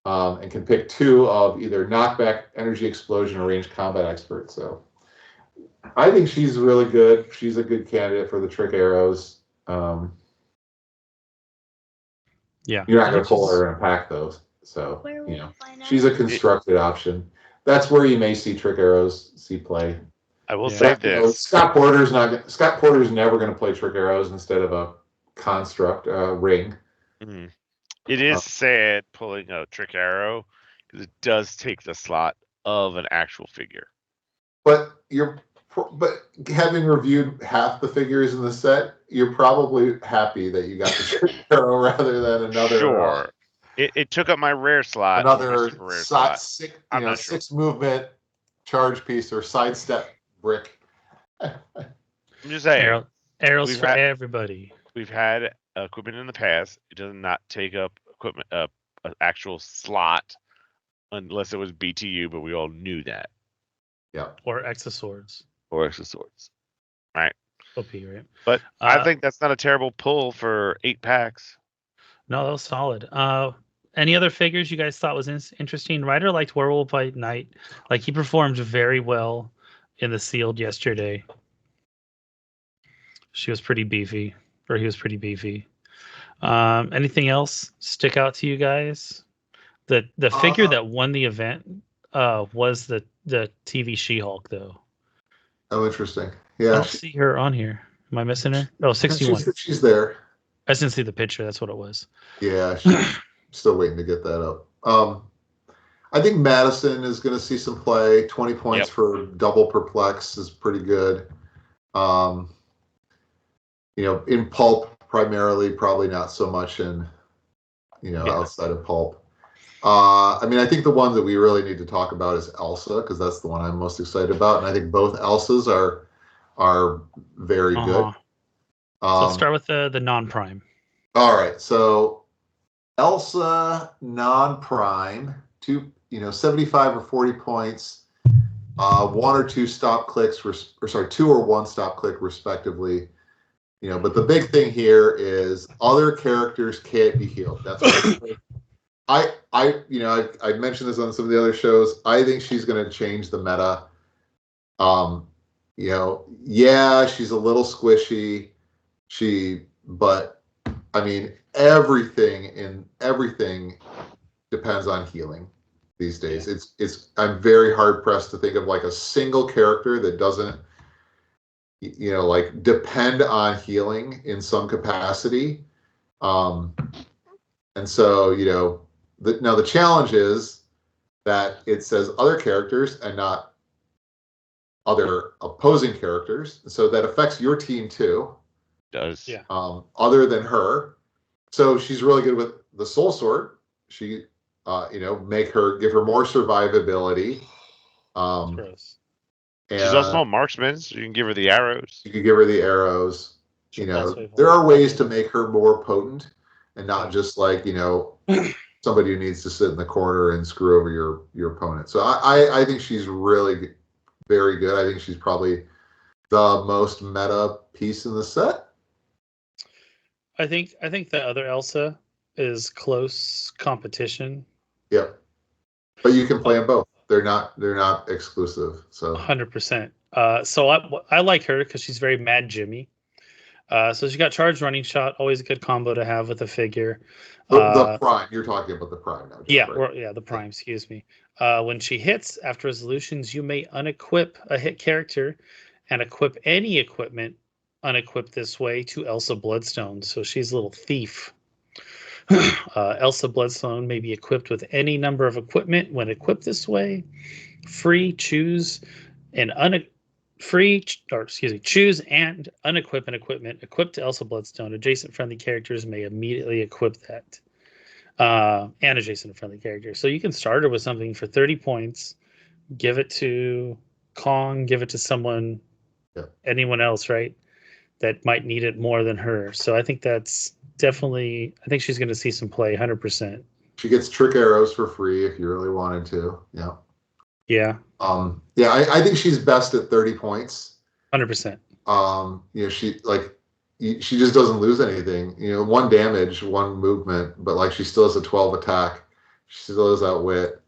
And can pick 2 of either knockback, energy explosion, or range combat expert. So I think she's really good. She's a good candidate for the trick arrows. Yeah, you're not going to pull her in a pack those. So she's a constructed option. That's where you may see trick arrows see play. I will say this: Scott Porter's never going to play trick arrows instead of a construct ring. Mm-hmm. It is sad pulling a trick arrow because it does take the slot of an actual figure. But having reviewed half the figures in the set, you're probably happy that you got the trick arrow rather than another. Sure. It took up my rare slot. Another rare slot. 6 movement charge piece or sidestep brick. I'm just saying. Arrows for everybody. We've had equipment in the past. It does not take up equipment an actual slot unless it was BTU, but we all knew that. Yeah. Or Exoswords. All right. OP, right? But I think that's not a terrible pull for 8 packs. No, that was solid. Any other figures you guys thought was interesting? Ryder liked Werewolf by Night. Like, he performed very well in the sealed yesterday. She was pretty beefy, or he was pretty beefy. Anything else stick out to you guys? The figure that won the event was the TV She-Hulk, though. Oh, interesting. I Yeah. don't see her on here. Am I missing her? Oh, 61. She's there. I just didn't see the picture. That's what it was. Yeah, still waiting to get that up. I think Madison is going to see some play. 20 points for double perplex is pretty good. In pulp primarily, probably not so much in, outside of pulp. I think the one that we really need to talk about is Elsa, because that's the one I'm most excited about, and I think both Elsas are very good. So let's start with the non-prime. All right, so Elsa non-prime, 75 or 40 points, 1 or 2 stop clicks, 2 or 1 stop click respectively. But the big thing here is other characters can't be healed. That's what I mentioned this on some of the other shows. I think she's going to change the meta. She's a little squishy. But everything depends on healing these days. I'm very hard pressed to think of like a single character that doesn't depend on healing in some capacity. And so, now the challenge is that it says other characters and not other opposing characters. So that affects your team too. Does. Yeah. Other than her. So she's really good with the Soul Sword. She, give her more survivability. Gross. She's also a marksman, so you can give her the arrows. You can give her the arrows. There are ways to make her more potent and not just like, somebody who needs to sit in the corner and screw over your opponent. So I think she's really very good. I think she's probably the most meta piece in the set. I think the other Elsa is close competition. Yep. But you can play them both. They're not exclusive. So 100%. So I like her because she's very Mad Jimmy. So she got charged running shot, always a good combo to have with a figure. The prime, you're talking about the prime now. Yeah, right? the prime. Excuse me. When she hits after resolutions, you may unequip a hit character and equip any equipment unequipped this way to Elsa Bloodstone. So she's a little thief. Elsa Bloodstone may be equipped with any number of equipment when equipped this way. Choose and unequip an equipment equipped to Elsa Bloodstone. Adjacent friendly characters may immediately equip that. And adjacent friendly characters. So you can start her with something for 30 points, give it to Kong, give it to someone, anyone else, right? That might need it more than her. So I think that's definitely, I think she's going to see some play, 100%. She gets trick arrows for free if you really wanted to. Yeah. Yeah. I think she's best at 30 points. 100%. She just doesn't lose anything. 1 damage, 1 movement, but she still has a 12 attack. She still has outwit.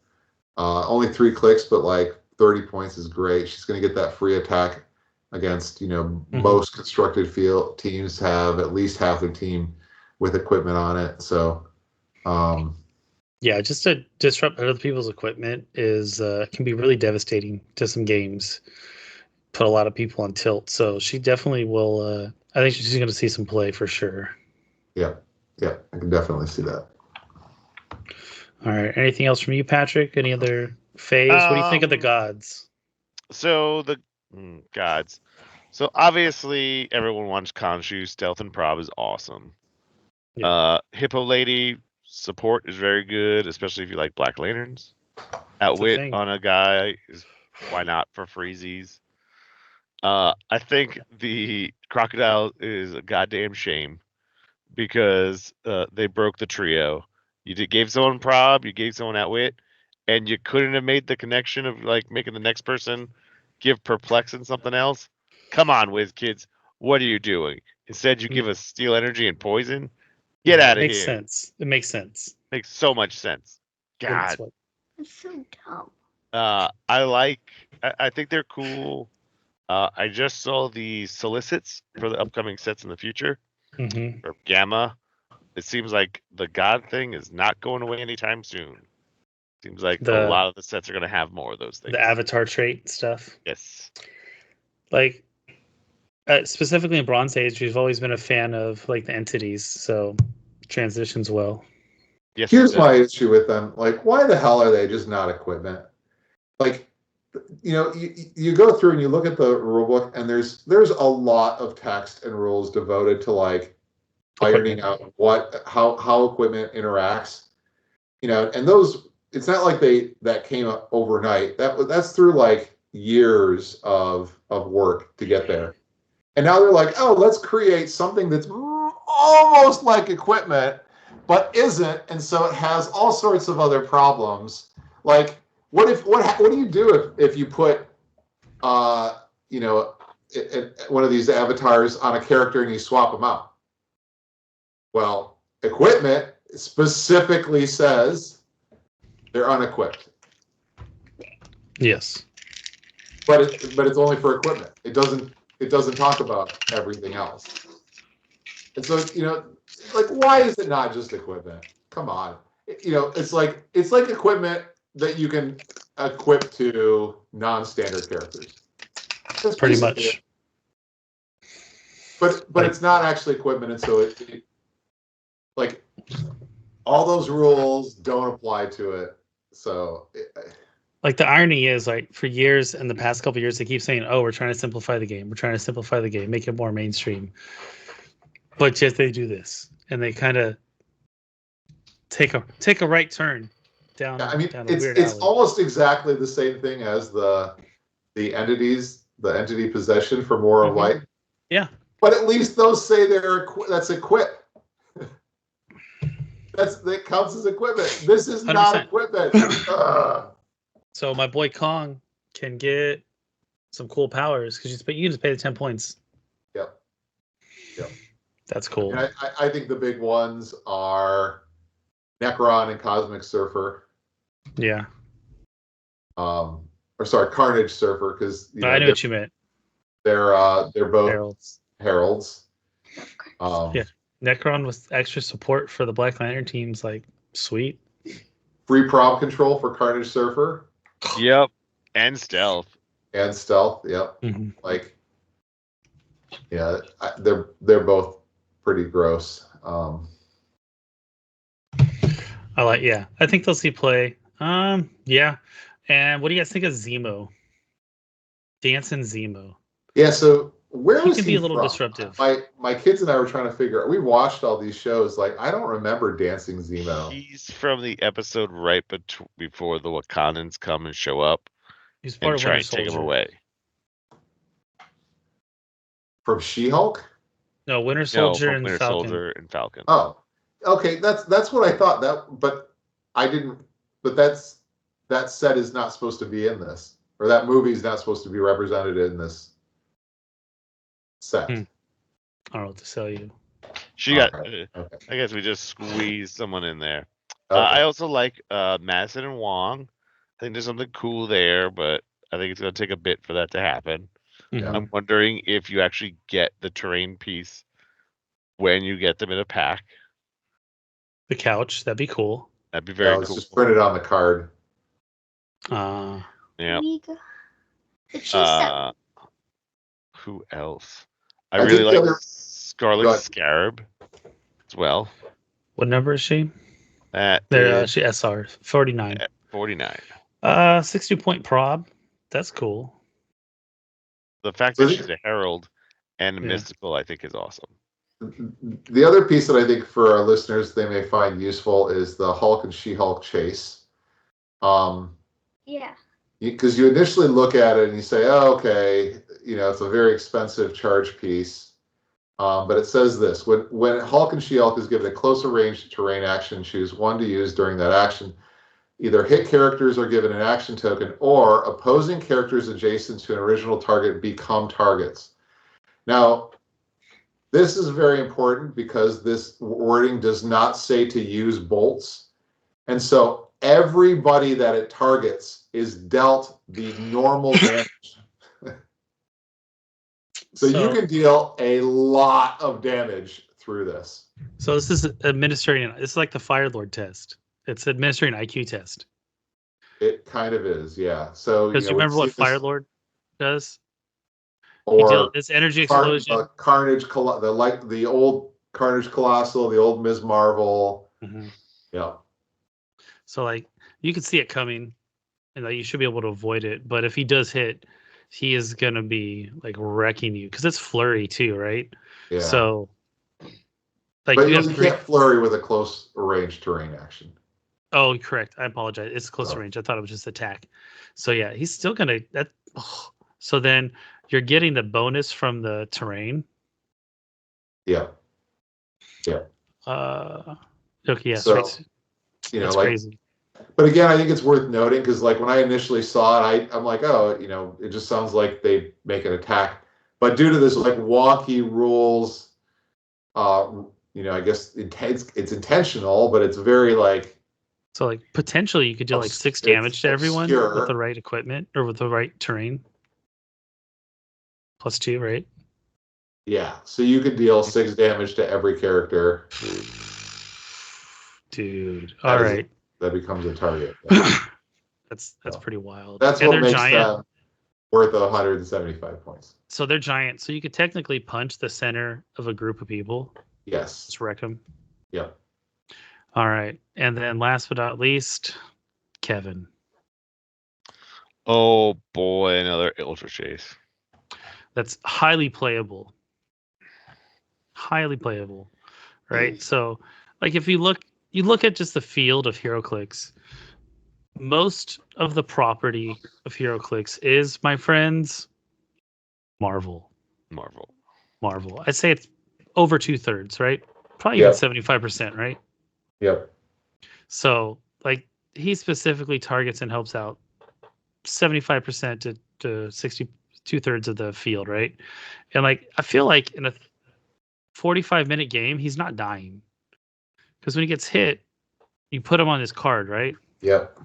Only 3 clicks, but 30 points is great. She's going to get that free attack against, most constructed field teams have at least half their team with equipment on it. So, just to disrupt other people's equipment can be really devastating to some games. Put a lot of people on tilt. So she definitely will. I think she's going to see some play for sure. Yeah, I can definitely see that. All right. Anything else from you, Patrick? Any other phase? What do you think of the gods? So the gods. So obviously everyone wants Khonshu. Stealth and Prob is awesome. Yeah. Hippo Lady support is very good, especially if you like Black Lanterns. Outwit on a guy is why not for freezies. I think the Crocodile is a goddamn shame because they broke the trio. You gave someone Prob, you gave someone Outwit, and you couldn't have made the connection of making the next person give Perplex and something else. Come on, WizKids. What are you doing? Instead, you give us steel energy and poison. Get out of here. Makes sense. It makes sense. Makes so much sense. God. That's so dumb. I think they're cool. I just saw the solicits for the upcoming sets in the future. Mm-hmm. Or Gamma. It seems like the God thing is not going away anytime soon. Seems like a lot of the sets are going to have more of those things. The avatar trait stuff. Yes. Like, specifically in Bronze Age, we've always been a fan of like the entities, so transitions well. Yes. Here's my issue with them. Like, why the hell are they just not equipment? Like, you go through and you look at the rule book, and there's a lot of text and rules devoted to like ironing out how equipment interacts. And those, it's not like that came up overnight. That's through like years of work to get there. And now they're like, oh, let's create something that's almost like equipment, but isn't, and so it has all sorts of other problems. Like, what do you do if you put, one of these avatars on a character and you swap them out? Well, equipment specifically says they're unequipped. Yes. But it's only for equipment. It doesn't talk about everything else. And so, like, why is it not just equipment? Come on. It's like equipment that you can equip to non-standard characters. That's pretty much. It. But it's not actually equipment, and so it like all those rules don't apply to it. So like the irony is, like, for years, in the past couple of years, they keep saying, oh, we're trying to simplify the game. We're trying to simplify the game, make it more mainstream. But yet they do this, and they kind of take a right turn down. Yeah, I mean, down it's almost exactly the same thing as the entity possession for More of Light. Yeah. But at least those say that's equip. That counts as equipment. This is 100%. Not equipment. So my boy Kong can get some cool powers because you just pay the 10 points. Yep. That's cool. And I think the big ones are Necron and Cosmic Surfer. Yeah. Carnage Surfer, because I knew what you meant. They're both heralds. Yeah. Necron with extra support for the Black Lantern teams, like, sweet. Free prob control for Carnage Surfer. Yep. And stealth. Yep. Mm-hmm. Like, yeah, they're both pretty gross. I think they'll see play. Yeah. And what do you guys think of Zemo? Dancing Zemo. Yeah, so where he was can he be a little from? disruptive. My kids and I were trying to figure out. We watched all these shows. Like, I don't remember Dancing Zemo. He's from the episode right before the Wakandans come and show up. He's part and of try Winter and take Soldier. him away. From She-Hulk? No, Winter Soldier and Winter Falcon. Soldier and Falcon. Oh, okay. That's what I thought. But I didn't. But that set is not supposed to be in this, or that movie is not supposed to be represented in this set. I don't know what to tell you. Okay. I guess we just squeezed someone in there. Okay. I also like Madison and Wong. I think there's something cool there, but I think it's going to take a bit for that to happen. Mm-hmm. I'm wondering if you actually get the terrain piece when you get them in a pack. The couch, that'd be cool. That'd be very cool. Just print it on the card. Yeah. Who else? I really like Scarlet Scarab as well. What number is she? She SR 49. 49. 60-point prob. That's cool. The fact that she's a herald and a mystical, I think, is awesome. The other piece that I think for our listeners they may find useful is the Hulk and She-Hulk chase. Yeah. Because you initially look at it and you say, oh, okay, it's a very expensive charge piece. But it says this: when Hulk and She-Hulk is given a closer range terrain action, choose one to use during that action. Either hit characters are given an action token, or opposing characters adjacent to an original target become targets. Now, This is very important because this wording does not say to use bolts. And so everybody that it targets is dealt the normal damage. So you can deal a lot of damage through this. So this is administering. This is like the Fire Lord test. It's administering an IQ test. It kind of is, yeah. So Because you remember what Fire Lord does? Or it's energy explosion. Carnage, the old Carnage Colossal, the old Ms. Marvel. Mm-hmm. Yeah. So like you can see it coming, and like you should be able to avoid it. But if he does hit, he is gonna be like wrecking you because it's flurry too, right? Yeah. So like but you can't flurry with a close range terrain action. Oh, correct. I apologize. It's close range. I thought it was just attack. So yeah, he's still gonna that. Oh. So then you're getting the bonus from the terrain. Yeah. Yeah. Okay. Yeah. So, that's crazy. But again, I think it's worth noting because, like, when I initially saw it, I'm like, oh, it just sounds like they make an attack. But due to this like wonky rules, I guess it's intentional, but it's very like. So like potentially you could do like 6 damage to everyone with the right equipment or with the right terrain. +2, right? Yeah. So you could deal 6 damage to every character. Dude. All right. That becomes a target. Yeah. That's pretty wild. That's what makes them worth 175 points. So they're giant. So you could technically punch the center of a group of people. Yes. Just wreck them. Yeah. All right. And then last but not least, Kevin. Oh boy, another Ultra Chase. That's highly playable. Highly playable. Right? So like if you look at just the field of Heroclix, most of the property of Heroclix is, my friends, Marvel. I'd say it's over 2/3, right? Probably even 75%, right? Yep. So, like, he specifically targets and helps out 75% to 60, 2/3 of the field, right? And like, I feel like in a 45-minute game, he's not dying. Because when he gets hit, you put him on his card, right? Yep.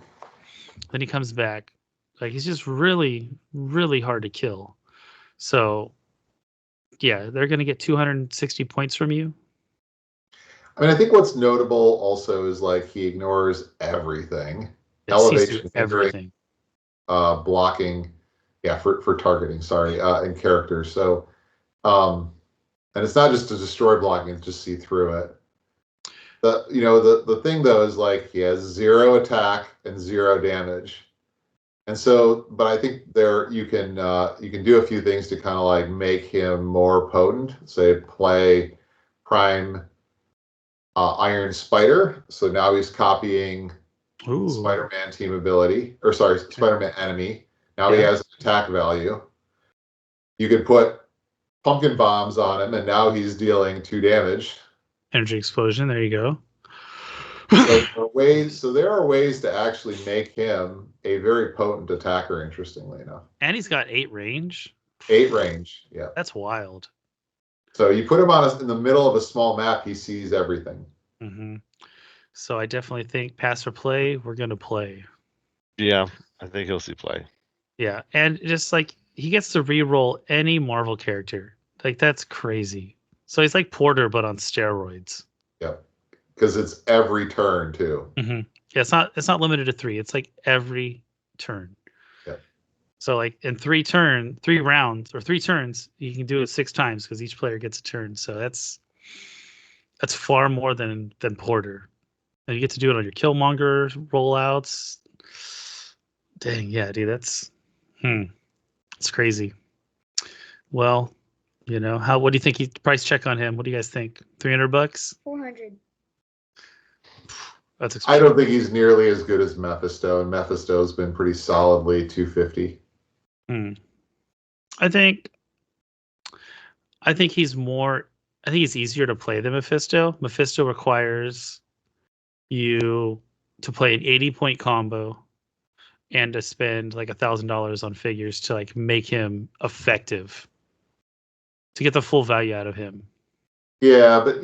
Then he comes back. Like, he's just really, really hard to kill. So, yeah, they're going to get 260 points from you. I mean, I think what's notable also is like he ignores everything. Elevation, everything. Blocking, for targeting, and characters. So, and it's not just to destroy blocking, it's just see through it. The thing though is like he has 0 attack and 0 damage. And so, but I think you can do a few things to kind of like make him more potent. Say play Prime Iron Spider. So now he's copying Spider-Man team ability, Spider-Man enemy. Now he has an attack value. You could put pumpkin bombs on him, and now he's dealing 2 damage. Energy explosion. There you go. So there are ways to actually make him a very potent attacker, interestingly enough. And he's got 8 range. 8 range, yeah. That's wild. So you put him in the middle of a small map, he sees everything. Mm-hmm. So I definitely think pass or play, we're going to play. Yeah, I think he'll see play. Yeah, and just like he gets to re-roll any Marvel character. Like, that's crazy. So he's like Porter, but on steroids. Yep. Because it's every turn too. Mm-hmm. Yeah, it's not limited to 3. It's like every turn. Yeah. So like in 3 rounds or 3 turns, you can do it 6 times because each player gets a turn. So that's far more than Porter. And you get to do it on your Killmonger rollouts. Dang, yeah, dude, it's crazy. Well, what do you think? Price check on him. What do you guys think? $300? 400. That's expensive. I don't think he's nearly as good as Mephisto, and Mephisto's been pretty solidly 250. I think he's more. I think it's easier to play than Mephisto. Mephisto requires you to play an 80-point combo and to spend like $1,000 on figures to like make him effective, to get the full value out of him. Yeah, but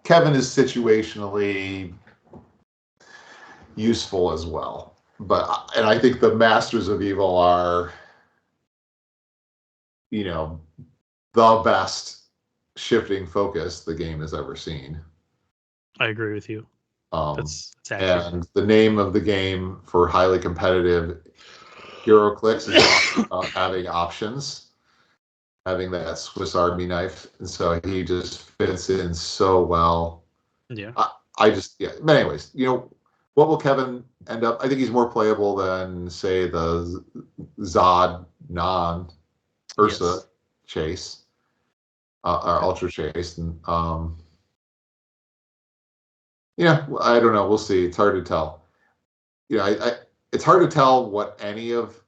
Kevin is situationally useful as well. And I think the Masters of Evil are, the best shifting focus the game has ever seen. I agree with you. That's accurate. And the name of the game for highly competitive Heroclix is talking about having options, having that Swiss Army knife, and so he just fits in so well. Yeah. But anyways, what will Kevin end up? I think he's more playable than, say, the Zod non Ursa chase, or Ultra chase, and I don't know. We'll see. It's hard to tell. It's hard to tell what any of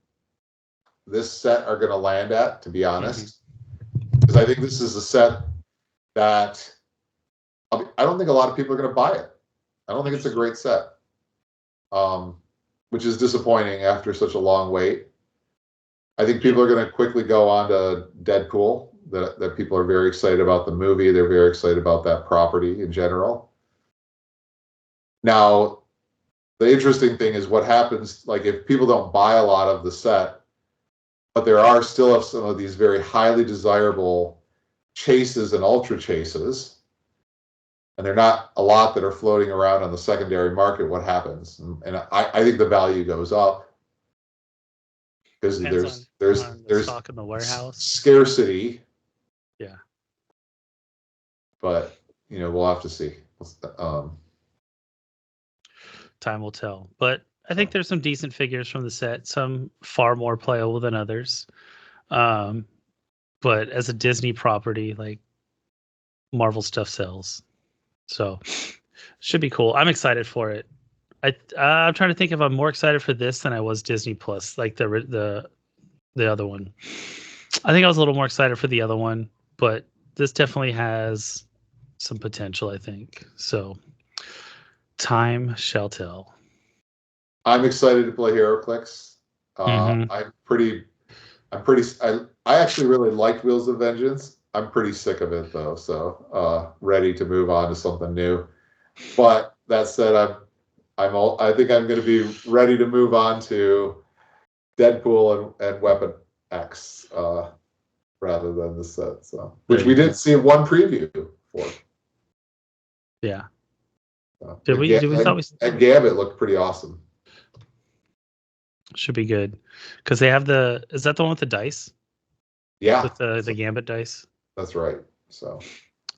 this set are going to land at, to be honest, because I think this is a set that I don't think a lot of people are going to buy it. I don't think it's a great set, which is disappointing after such a long wait. I think people are going to quickly go on to Deadpool. That people are very excited about the movie. They're very excited about that property in general. Now, the interesting thing is what happens, like if people don't buy a lot of the set, but there are still some of these very highly desirable chases and ultra chases, and there are not a lot that are floating around on the secondary market, what happens? And I think the value goes up because there's stock in the warehouse, scarcity. Yeah. But, we'll have to see. Time will tell. But I think there's some decent figures from the set, some far more playable than others. But as a Disney property, like Marvel stuff sells. So should be cool. I'm excited for it. I'm trying to think if I'm more excited for this than I was Disney Plus, like the other one. I think I was a little more excited for the other one, but this definitely has some potential, I think. So time shall tell. I'm excited to play Heroclix. I actually really liked Wheels of Vengeance. I'm pretty sick of it though, so ready to move on to something new. But that said, I think I'm going to be ready to move on to Deadpool and Weapon X rather than the set. So, which we did see one preview for. Yeah. Did we and Gambit looked pretty awesome. Should be good because they have is that the one with the dice? Yeah, with the Gambit dice. That's right. So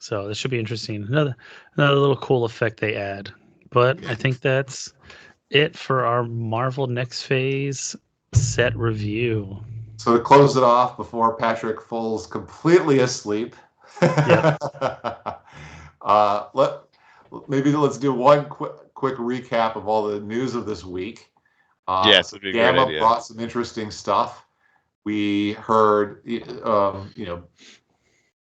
this should be interesting. Another little cool effect they add. But I think that's it for our Marvel Next Phase set review. So to close it off before Patrick falls completely asleep, yeah. Let's do one quick recap of all the news of this week. Yes, it'd be a great Gamma idea. brought some interesting stuff. We heard,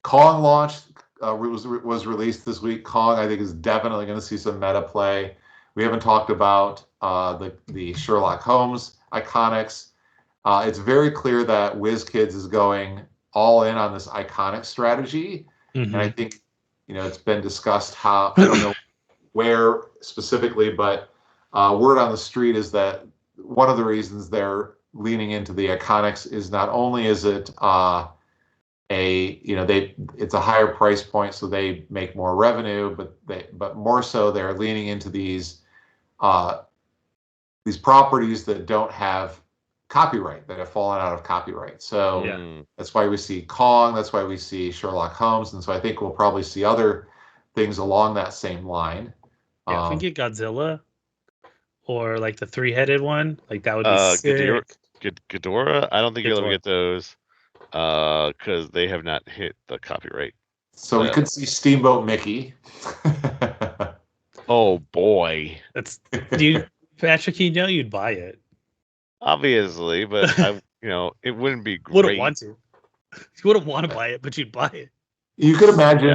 Kong launched, was released this week. Kong, I think, is definitely going to see some meta play. We haven't talked about the Sherlock Holmes iconics. It's very clear that WizKids is going all in on this iconic strategy, and I think it's been discussed how, I don't know where specifically, but word on the street is that one of the reasons they're leaning into the iconics is not only is it it's a higher price point, so they make more revenue, but more so they're leaning into these properties that don't have copyright, that have fallen out of copyright. So that's why we see Kong, that's why we see Sherlock Holmes, and so I think we'll probably see other things along that same line. Yeah, if we get Godzilla or like the three-headed one, like that would be sick. Ghidorah, I don't think you'll ever get those because they have not hit the copyright. So we could see Steamboat Mickey. Oh boy, Patrick, you'd buy it. Obviously, but it wouldn't be great. Wouldn't want to. You wouldn't want to buy it, but you'd buy it. You could imagine,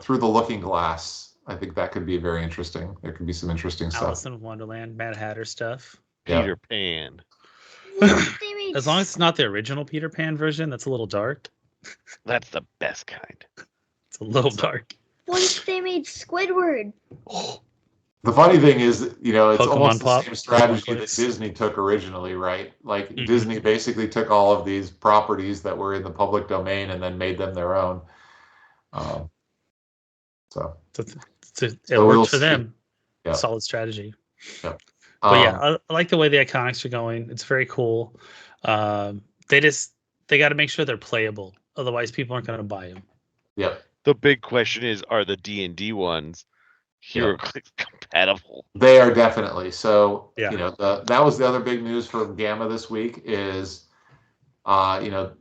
through the Looking Glass. I think that could be very interesting. There could be some interesting stuff. Alice in Wonderland, Mad Hatter stuff. Peter Pan. Mystery made As long as it's not the original Peter Pan version, that's a little dark. That's the best kind. It's a little dark. what if they made Squidward? The funny thing is, you know, it's Pokemon almost the Pop, same strategy that Heroclix. Disney took originally, right? Like Mhm. Disney basically took all of these properties that were in the public domain and then made them their own. So It So worked we'll for see. them. Yeah. Solid strategy. Yep. But yeah, I like the way the iconics are going. It's very cool. They got to make sure they're playable. Otherwise, people aren't going to buy them. Yep. The big question is, are the D&D ones Heroclix compatible? They are definitely. So, Yeah. you know, that was the other big news from Gamma this week is, you know,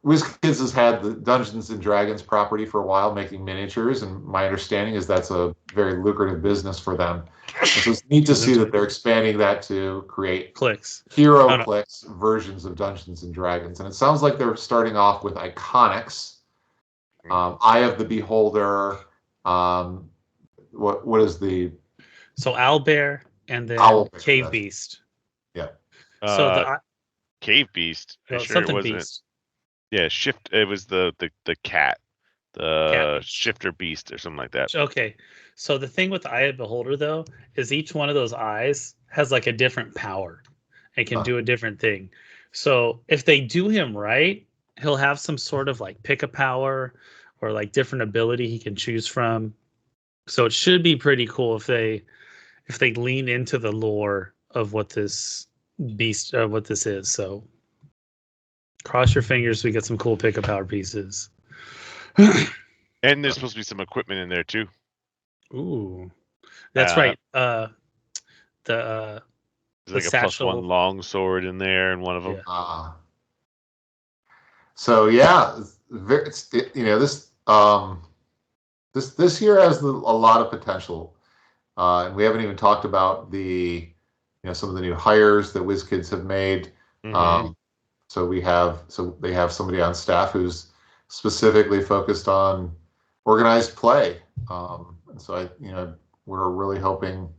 WizKids has had the Dungeons and Dragons property for a while, making miniatures, and my understanding is that's a very lucrative business for them. And so it's neat to see that they're expanding that to create Clicks. Heroclix versions of Dungeons and Dragons, and it sounds like they're starting off with iconics. Eye of the Beholder. What is the So Owlbear and then Owlbear, Cave that's- Beast. Yeah. So the Cave Beast. no, Sure, something it wasn't. Beast. Yeah, Shift. It was the cat, the Cat. Shifter Beast or something like that. Okay. So the thing with the Eye of the Beholder though is each one of those eyes has like a different power and can do a different thing. So if they do him right, he'll have some sort of like pick a power or like different ability he can choose from. So it should be pretty cool if they lean into the lore of what this beast what this is. So cross your fingers we get some cool pick a power pieces. And there's supposed to be some equipment in there too. Ooh. That's right. The There's the like a satchel. +1 long sword in there, and one of them. Yeah. So yeah, you know, this year has a lot of potential, and we haven't even talked about some of the new hires that WizKids have made. Mhm. So they have somebody on staff who's specifically focused on organized play, and so we're really hoping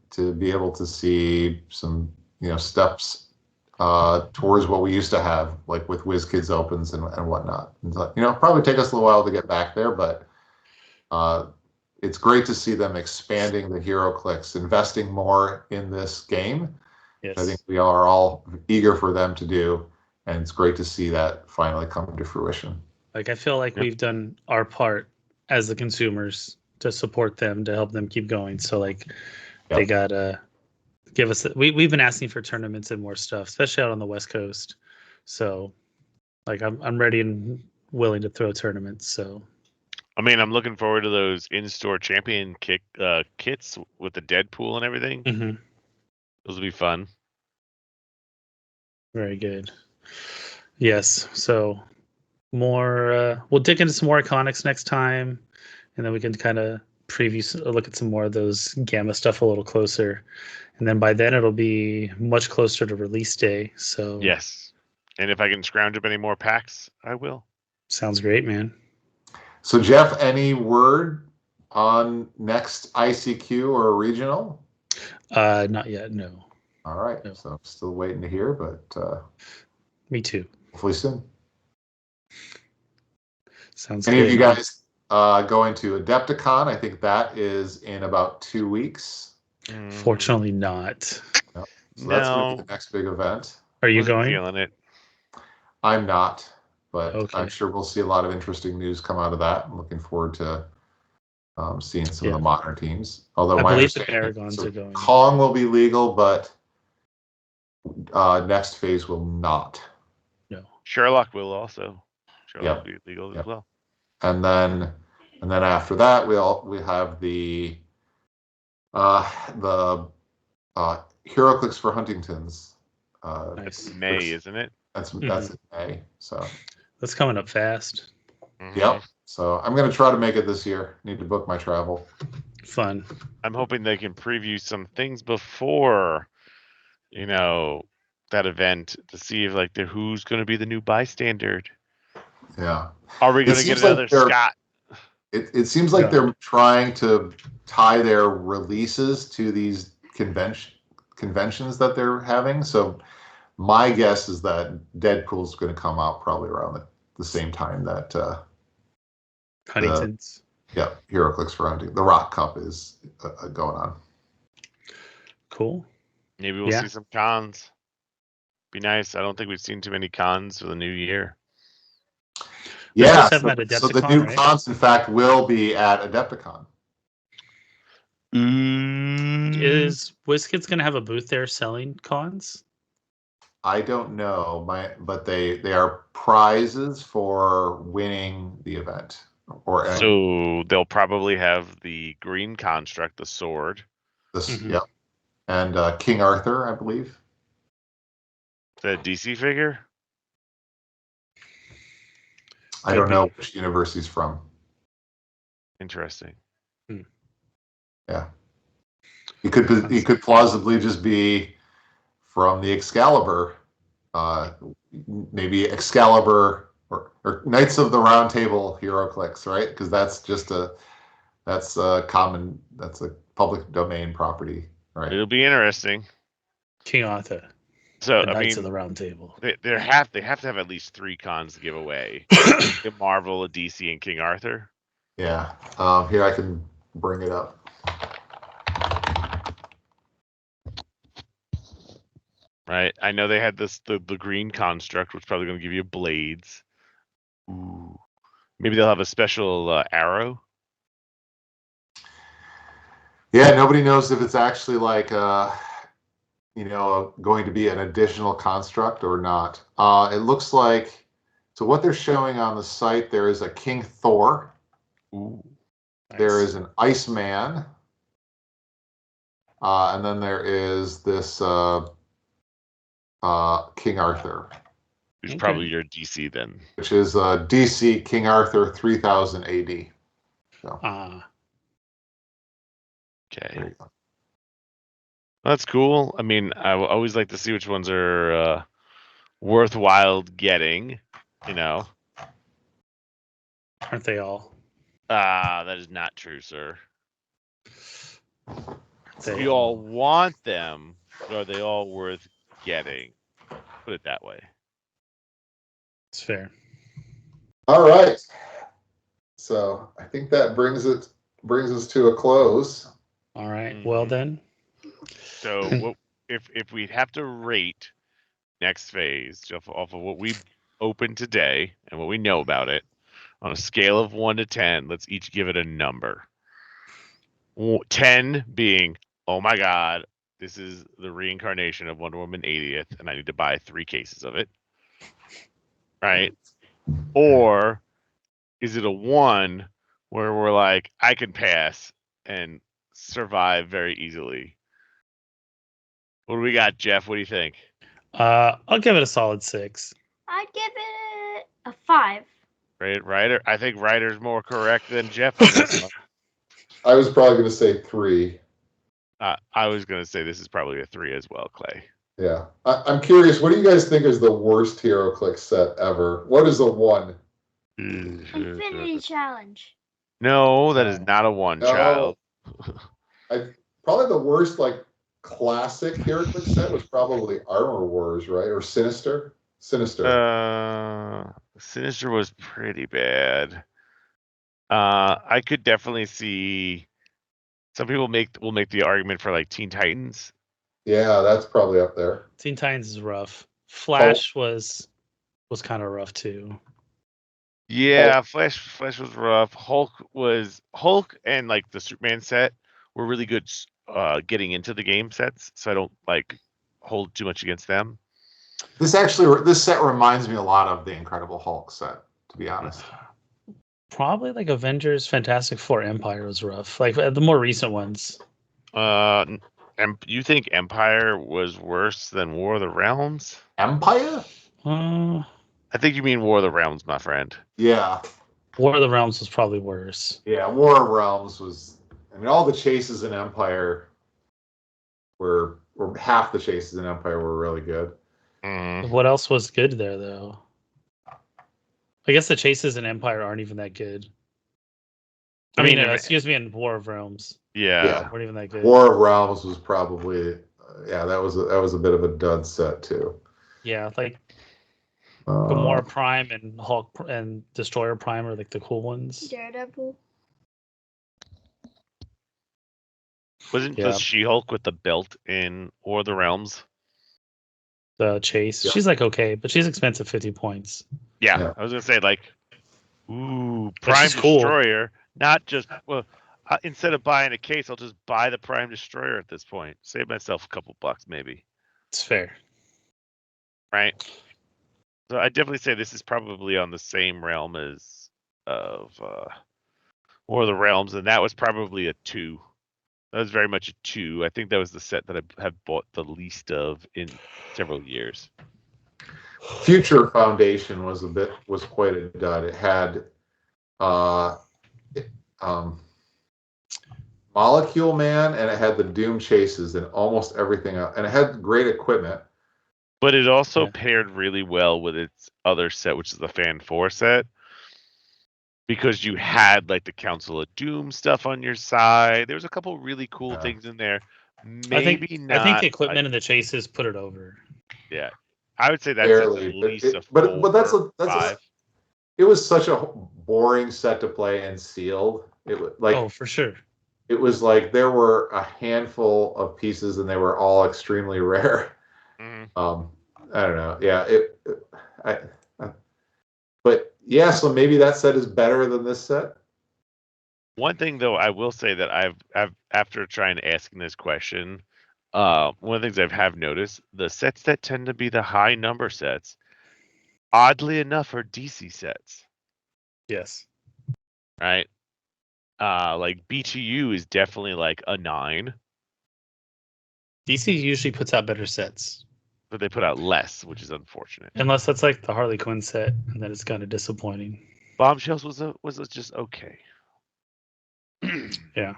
to be able to see some steps towards what we used to have, like with WizKids Opens and whatnot. And so, probably take us a little while to get back there, but it's great to see them expanding the Heroclix, investing more in this game. Yes. I think we are all eager for them to do, and it's great to see that finally come to fruition. Like I feel like we've done our part as the consumers to support them, to help them keep going. So like they gotta give us. We've been asking for tournaments and more stuff, especially out on the West Coast. So like I'm ready and willing to throw tournaments. So I mean, I'm looking forward to those in-store champion kits with the Deadpool and everything. mm-hmm. Those will be fun. Very good. Yes. So more. We'll dig into some more iconics next time, and then we can kind of look at some more of those Gamma stuff a little closer, and then by then it'll be much closer to release day. So Yes, and if I can scrounge up any more packs, I will. Sounds great, man. So Jeff, any word on next ICQ or regional? Not yet. No. All right. No. So I'm still waiting to hear, but Me too. hopefully soon. Sounds Any good. of you guys going to Adepticon? I think that is in about 2 weeks. Fortunately not. So that's going to be the next big event. Are you Wasn't going? feeling it. I'm not, but Okay. I'm sure we'll see a lot of interesting news come out of that. I'm looking forward to seeing some of the modern teams. Although I my believe the understanding Paragons are going. Kong will be legal, but next phase will not. No. Sherlock will also. Sherlock Yep. will be legal Yep. as well. And then after that, we have the Heroclix for Huntington's. Nice. May, isn't it? That's in May. So That's coming up fast. Mhm. yep. So I'm gonna try to make it this year. Need to book my travel. Fun. I'm hoping they can preview some things before, that event to see if who's going to be the new bystander. Yeah. Are we going to get another Scott? It seems like they're trying to tie their releases to these conventions that they're having. So My guess is that Deadpool's going to come out probably around the same time that Huntington's. Heroclix Rounding. The Rock Cup is going on. Cool. Maybe we'll see some cons. Be nice. I don't think we've seen too many cons for the new year. Yeah, so the new cons, in fact, will be at Adepticon. Is WizKids going to have a booth there selling cons? I don't know, but they are prizes for winning the event. So they'll probably have the green construct, the sword. Yep. And King Arthur, I believe. Is that a DC figure? I don't know which universe he's from. Interesting. Yeah. He could plausibly just be from the Excalibur. Maybe Excalibur or Knights of the Round Table Heroclix, right? Because that's a public domain property, right? It'll be interesting. King Arthur. So the Knights of the Round Table. They have to have at least 3 cons to give away. A Marvel, a DC, and King Arthur. Yeah. Here I can bring it up. Right. I know they had the green construct, which is probably going to give you blades. Ooh. Maybe they'll have a special arrow. Yeah, nobody knows if it's actually like going to be an additional construct or not. It looks like, so what they're showing on the site, there is a King Thor. Ooh, nice. There is an Iceman. And then there is this King Arthur. Who's probably your DC then. Which is DC King Arthur 3000 AD. So. Okay. That's cool. I mean, I always like to see which ones are worthwhile getting, Aren't they all? That is not true, sir. We all want them, but are they all worth getting? Put it that way. It's fair. All right. So I think that brings us to a close. All right. Well then. So if we have to rate next phase off of what we opened today and what we know about it on a scale of 1 to 10, let's each give it a number. 10 being, oh my God, this is the reincarnation of Wonder Woman 80th, and I need to buy 3 cases of it. Right? Or is it a 1 where we're like, I can pass and survive very easily? What do we got, Jeff? What do you think? I'll give it a solid 6. I'd give it a 5. Right, Ryder. I think Ryder's more correct than Jeff on this one. I was probably going to say 3. I was going to say this is probably a 3 as well, Clay. Yeah. I'm curious, what do you guys think is the worst Heroclix set ever? What is a 1? Infinity Challenge. No, that is not a 1, child. Probably the worst, classic Heroclix set was probably Armor Wars, right? Or Sinister. Sinister was pretty bad. I could definitely see some people will make the argument for Teen Titans. Yeah, that's probably up there. Teen Titans is rough. Flash was kind of rough too. Yeah, Flash was rough. Hulk and the Superman set were really good getting into the game sets, so I don't hold too much against them. This set reminds me a lot of the Incredible Hulk set, to be honest. Probably Avengers, Fantastic Four, Empire was rough. The more recent ones. You think Empire was worse than War of the Realms? Empire? I think you mean War of the Realms, my friend. Yeah. War of the Realms was probably worse. Yeah, War of Realms was... all the chases in Empire or half the chases in Empire were really good. What else was good there, though? I guess the chases in Empire aren't even that good. I mean, in War of Realms. Yeah. Weren't even that good. War of Realms was probably... that was a bit of a dud set, too. Yeah, like Uh, Gamora Prime and Hulk and Destroyer Prime are like the cool ones. Daredevil. Wasn't Yeah. the She-Hulk with the belt in War of the Realms? The Chase. Yeah. She's like okay, but she's expensive, 50 points. Yeah, Yeah. I was gonna say like, ooh, But Prime she's cool. Destroyer. Not just instead of buying a case, I'll just buy the Prime Destroyer at this point. Save myself a couple bucks, maybe. It's fair. Right. So I definitely say this is probably on the same realm as of War of the Realms, and that was probably a 2. That was very much a 2. I think that was the set that I have bought the least of in several years. Future Foundation was quite a dud. It had Molecule Man, and it had the Doom Chases and almost everything else, and it had great equipment. But it also Yeah. paired really well with its other set, which is the Fan 4 set, because you had like the Council of Doom stuff on your side. There was a couple really cool Yeah. things in there. I think Not. I think the equipment and the chases put it over. Yeah, I would say that's Barely, at but least a 4 but that's or a 5. it was such a boring set to play and sealed. It was like Oh, for sure. it was like there were a handful of pieces and they were all extremely rare. Mhm. I don't know. Yeah, but yeah, so maybe that set is better than this set. One thing though, I will say that I've after trying asking this question, one of the things I have noticed, the sets that tend to be the high number sets, oddly enough, are DC sets, Yes. right? Like BTU is definitely like a 9, DC usually puts out better sets. but they put out less, which is unfortunate. Unless that's like the Harley Quinn set, and then it's kind of disappointing. Bombshells was just okay. Yeah.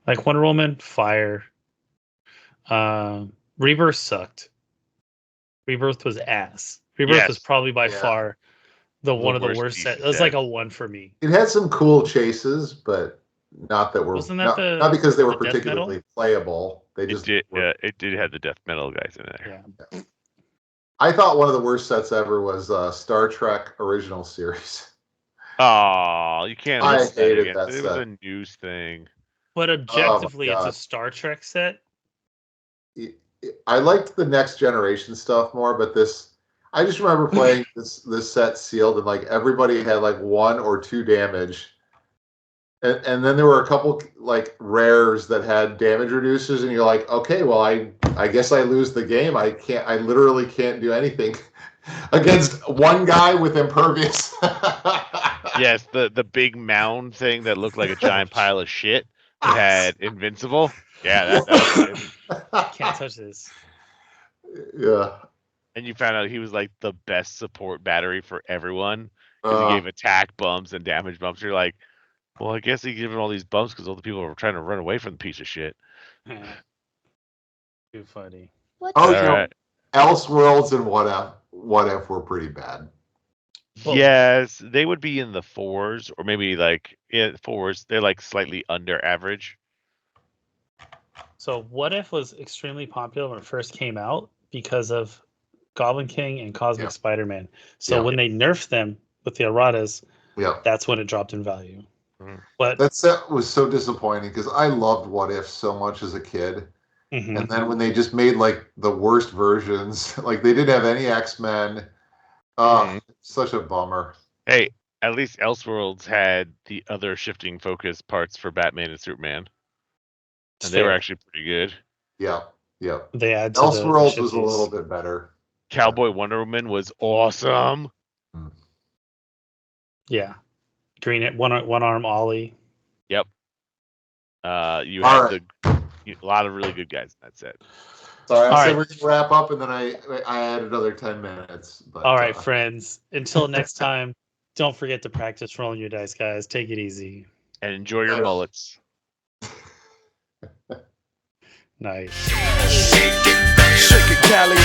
Like Wonder Woman, fire. Rebirth sucked. Rebirth was ass. Rebirth was Yes. probably by Yeah. far one of the worst worst DC sets. It was like a 1 for me. It had some cool chases, but not that were Wasn't that not because they were the death metal? particularly playable. They It just did. were, It did have the death metal guys in there. Yeah. I thought one of the worst sets ever was Star Trek Original Series. Oh, you can't. I list hated against that it. It was set. a news thing. But objectively, it's God. a Star Trek set. I liked the Next Generation stuff more, but I just remember playing this set sealed and like everybody had like 1 or 2 damage. And then there were a couple like rares that had damage reducers, and you're like, okay, well, I guess I lose the game. I literally can't do anything against one guy with impervious. Yes, the big mound thing that looked like a giant pile of shit that had invincible. Yeah, that was good. Can't touch this. Yeah. And you found out he was like the best support battery for everyone because he gave attack bumps and damage bumps. You're like, well, I guess he gave him all these bumps because all the people were trying to run away from the piece of shit. Too funny. What? Oh, All you know, right. Elseworlds and What If were pretty bad. Well- Yes, they would be in the 4s or maybe like 4s. They're like slightly under average. So What If was extremely popular when it first came out because of Goblin King and Cosmic Yeah. Spider-Man. So Yeah. when they nerfed them with the erratas, Yeah. that's when it dropped in value. Mhm. But That set was so disappointing because I loved What If so much as a kid. mhm. And then when they just made like the worst versions, like they didn't have any X-Men. Such a bummer. Hey, at least Elseworlds had the other shifting focus parts for Batman and Superman. And they were Fair. actually pretty good. Yeah. They add to Elseworlds the was a shifties. little bit better. Cowboy Wonder Woman was awesome. Yeah. Green one arm Ollie. Yep. You All had a lot of really good guys in that set. Sorry, I All said right. we're going to wrap up, and then I added another 10 minutes. But, All right, friends. Until next time, don't forget to practice rolling your dice, guys. Take it easy. And enjoy your Yes. mullets. Nice. Shake it, Cali.